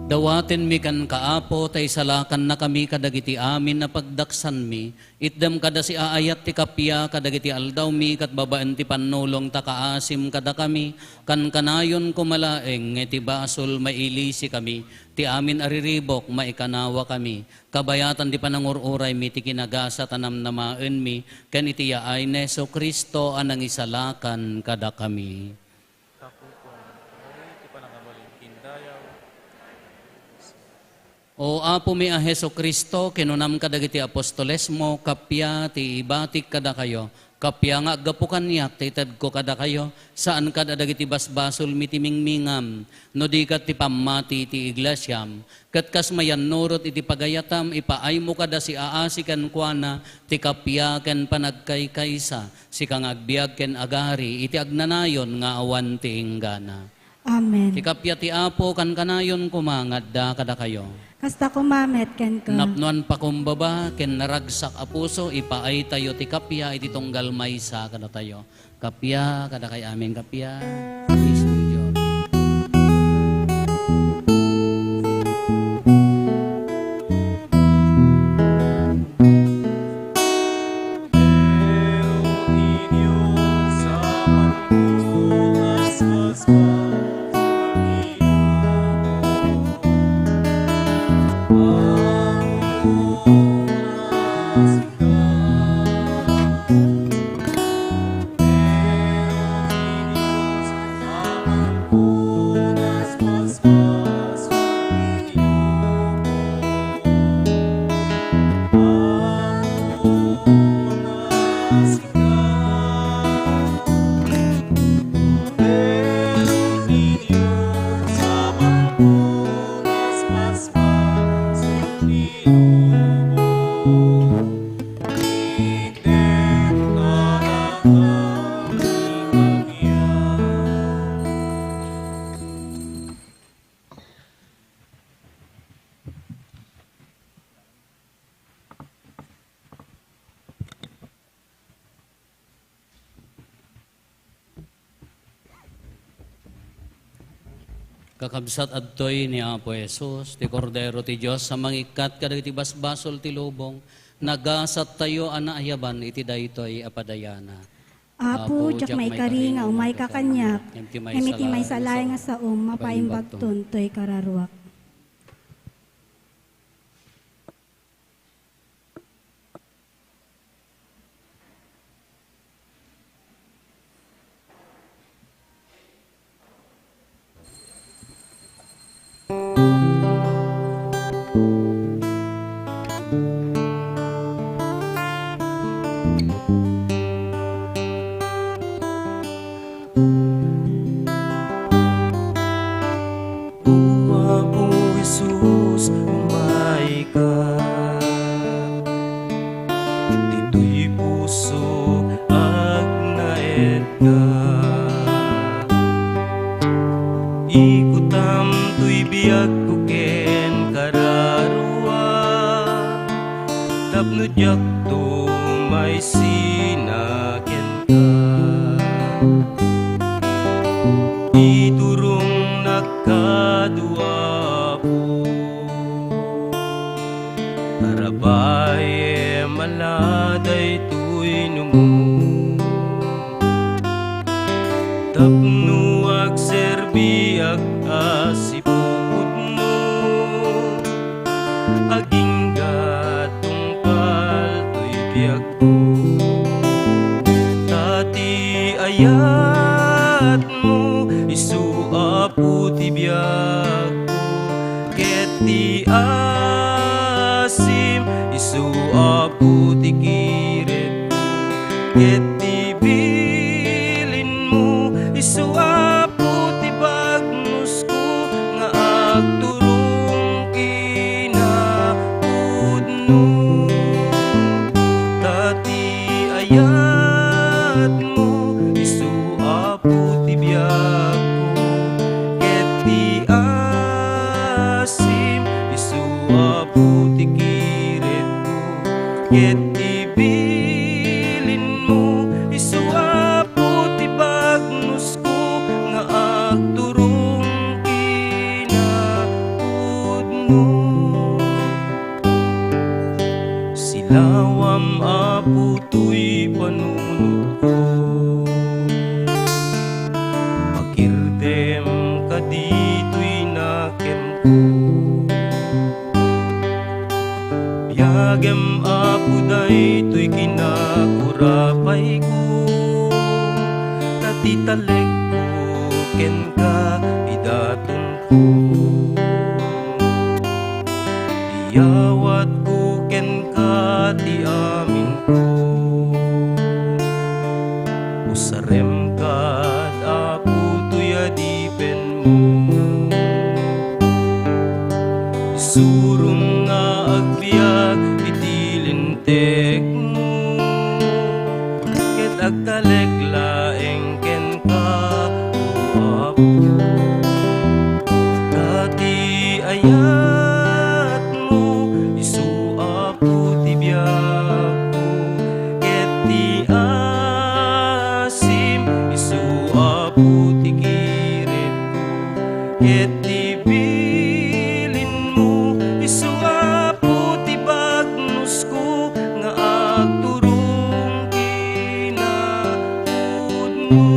Dawaten mi kan kaapo, tay salakan na kami kadagiti amin na pagdaksan mi, itdam kada si aayat ti kapya kadagiti aldaw mi, kat babaan ti panulong takaasim kada kami, kan kanayon kumalaeng, ti basol mailisi kami, ti amin ariribok maikanawa kami, kabayatan ti panangururay mi, ti kinagasa tanam namaen mi, ken iti yaay ni Hesus Kristo anang isalakan kada kami. O Apo mi a Heso Kristo, kinunam kadagiti apostoles mo, kapya ti ibatik kada kayo, kapya nga gapukan niyak, titad ko kada kayo, saan kada dagiti basbasol mitimingmingam, no di kat ti pamati ti iglesyam, kat kas mayan nurot iti pagayatam, ipaay mo kada si aasikan kuana, ti kapya ken panagkaykaysa, si kang agbiag ken agari, iti agnanayon nga awan ti inggana. Amen. Ti kapya ti Apo kan kanayon kumangad da kada kayo. Kasta kumamet ken ka. Napnuan pa kumbaba, ken naragsak a puso, ipaay tayo ti kapya, iti tunggal maysa kada tayo. Kapya, kada kay amin kapya. Praise you, Lord. Kakabsat adtoy ni Apo Jesus, ti Kordero ti Diyos, sa mangikat kadagiti basbasol ti lubong, nagasat tayo anaayaban iti daytoy apadayana. Apo, jak may kari nga umay ka kanyak. Emiti may salay nga sa mapaimbag tuntoy kararwak. Apo Jesus, umay ka. Dito'y puso agnaed ka. Ikutam to'y biyag ko ken kararua. Tapno diyak to may sinaken ka. Iturong nakadua po, karabaye maladay tuy numu. Tapno agserbi ag asipupud mo, aging gatungpal tuy biyag ko. Tati ayat mo, isu apu ti biag ko, ket ti asim, isu apu ti kiret ko, ket ti bilin mo, isu apu ti bagnus ko, nga agturong kinapudno. Tati ayat mo, isu apu ti biag ko, ket ti asim, isu apu ti kiret ko, ket ti bilin mo, isu apu ti bagnus ko, nga agturong kinapudno. Silawam apu tuy panunod ko, pakirdem kadito'y nakem ko. Biyagem apu dayto'y kinakurapay ko, tatitaleg ko ken ka idaton ko. Ayawat ko ken ka ti amin ko. Usarem kat apu tuya dipen mo. Isurum nga agbiag itilintek mo. Ket agtaleglaeng ken ka o apu. Dati ayat mo isu apu ti biag ko. Ket ti asim isu apu ti kirit ko. Ket ti bilin mo isu apu ti bagnos ko. Nga agturong kinapud mo.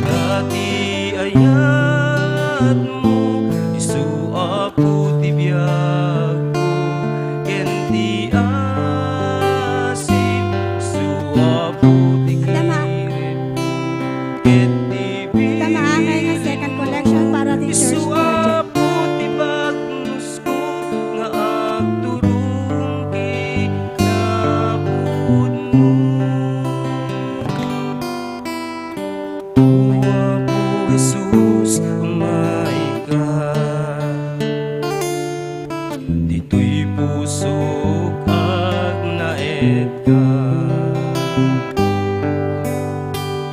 Dati ayat mo isu apu ti biag ko. Ken ti asim isu apu ti kirit. Ken ti Tamaangay nga second collection para ti church isu project. apu ti bagnos ko. Nga agturong kinapud mo. O Apo Jesus, umay ka. Dito'y pusok ag naed ka.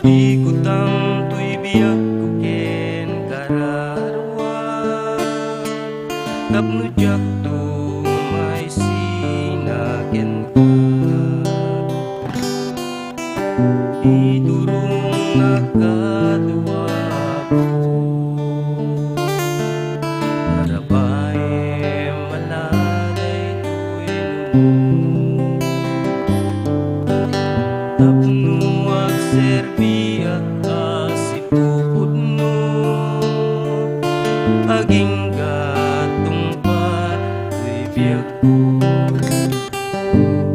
Ikutang to'y biyak ko ken kararwa. Tapno jak to may sinaken ka. Iturong nakadwa ko. Para bae maladay tuwin mo. Tapno agserbi at asipupod no. Aging gatong pa to'y biyak ko.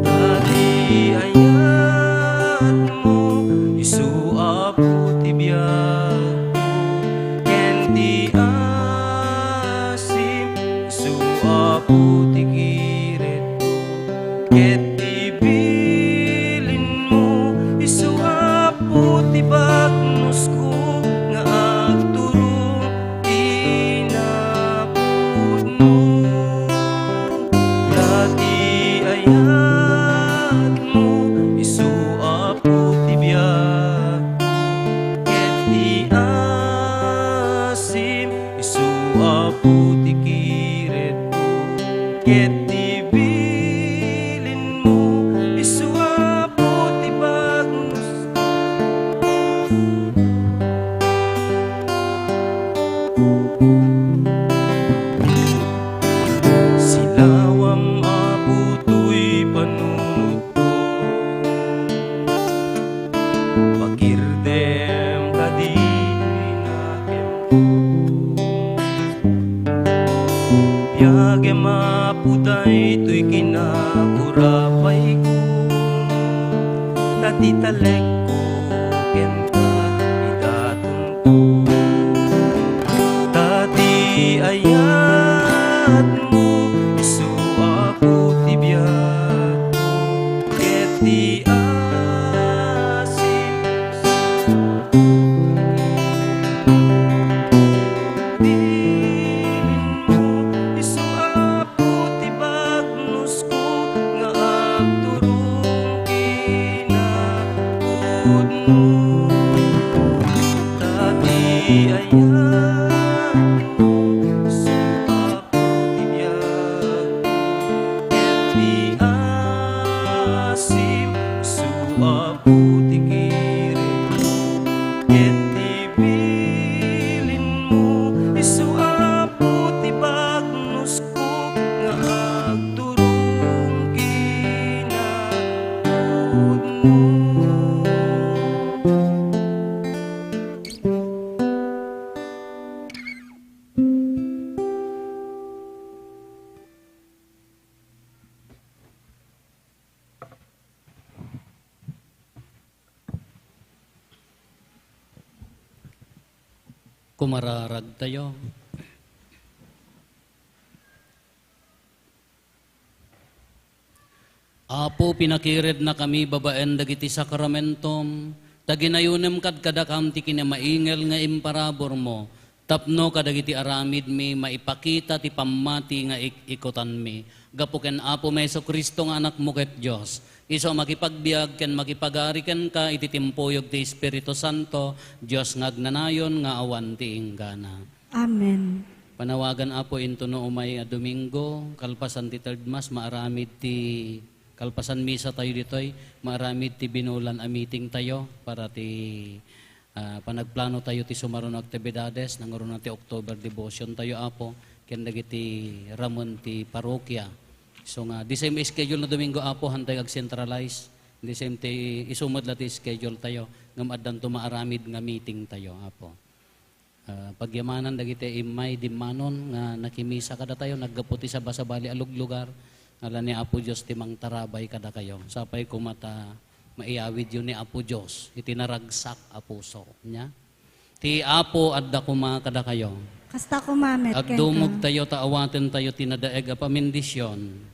Dati ayat mo isu apu ti biag ko. Ken ti asim isu apu ti kirit ko. Ket ti bilin mo isu apu ti bagnos ko. Nga agturong kinapud mo. Dati ayat mo isu apu ti biag ko. Ket ti asim isu apu ti kirit ko. Ket ti bilin mo isu apu ti bagnos ko. Silawam apu to'y panunod ko. Pakirdem kadi nakem ko. Biyagem apu day to'y kinakurapay ko. Dati talek ko ken ka itatunto. Dati ayat mo isu apu ti biag ko. Ket ti asim bilin mo isu apu ti bagnos ko. Nga agturong kinapud mo. Dati ayat mo isu apu ti biag ko. Ket ti asim isu apu ti kirit ko. Ket ti bilin mo isu apu ti bagnos ko. Nga agturong kinapud mo. Kumararag tayo. Apo, pinakired na kami babaen dagiti sakramentom, taginayunem kad kadakam ti kinamaingel nga imparabor mo, tapno kadagiti aramid mi maipakita ti pammati nga ikutan mi. Gapuken Apo Meso Kristo nga anak mo ket Diyos. Iso makipagbiag ken makipagari ken ka iti timpuyog ti Espiritu Santo, Diyos nga agnanayon nga awan ti inggana. Amen. Panawagan Apo into no umay a Domingo, kalpasan ti third mass, maaramid ti kalpasan misa tayo ditoy, maaramid ti binulan a meeting tayo para ti panagplano tayo ti sumaron aktibidades nangaron ti October devotion tayo Apo ken dagiti ramon ti parokya. So nga the same schedule na Domingo Apo hantay ag centralize, the same ti isumod la ti schedule tayo ngam addan to maaramid nga meeting tayo Apo. Pagyamanan dagiti imay dimanon nga nakimisa kada tayo naggaputi sa basabali alug lugar ala ni Apo Dios ti mangtarabay kada kayo sapay kumata maiawid yun ni Apo Dios itinaragsak a puso nya ti Apo adda kuma kada kayo Kasta kumamet ken agdumog ka. tayo taawaten tayo tinadaeg a pamindisyon.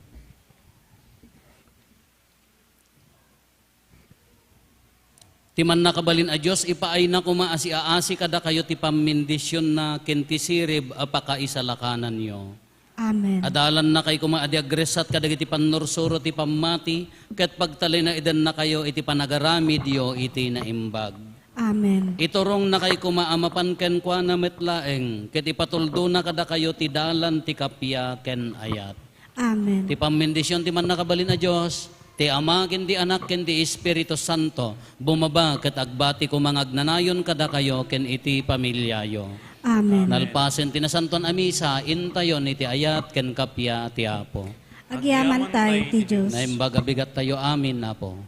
Ti man nakabalin a Dios ipaay na kuma asi kada kayo ti pamindisyon na kentisirib a pakaisalakanan yo. Amen. Adalan na kay kuma adi agresat kadagiti pannursuro ti pammati ket pagtalay na iden na kayo iti panagaramid yo iti naimbag. Amen. Iturong na kay kuma amapan ken kwa na metlaeng ket ipatuldo na kada kayo ti dalan ti kapya ken ayat. Amen. Ti pamindisyon ti man nakabalin a Dios ti Ama ken ti Anak ken ti Espiritu Santo bumaba ket agbati ko mangagnanayon kada kayo ken iti pamilyayo. Amen. Nalpasen ti nasanton a misa intayon iti ayat ken kapya ti Apo. Agyaman tayo ti Diyos. Naimbaga bigat tayo amin Apo.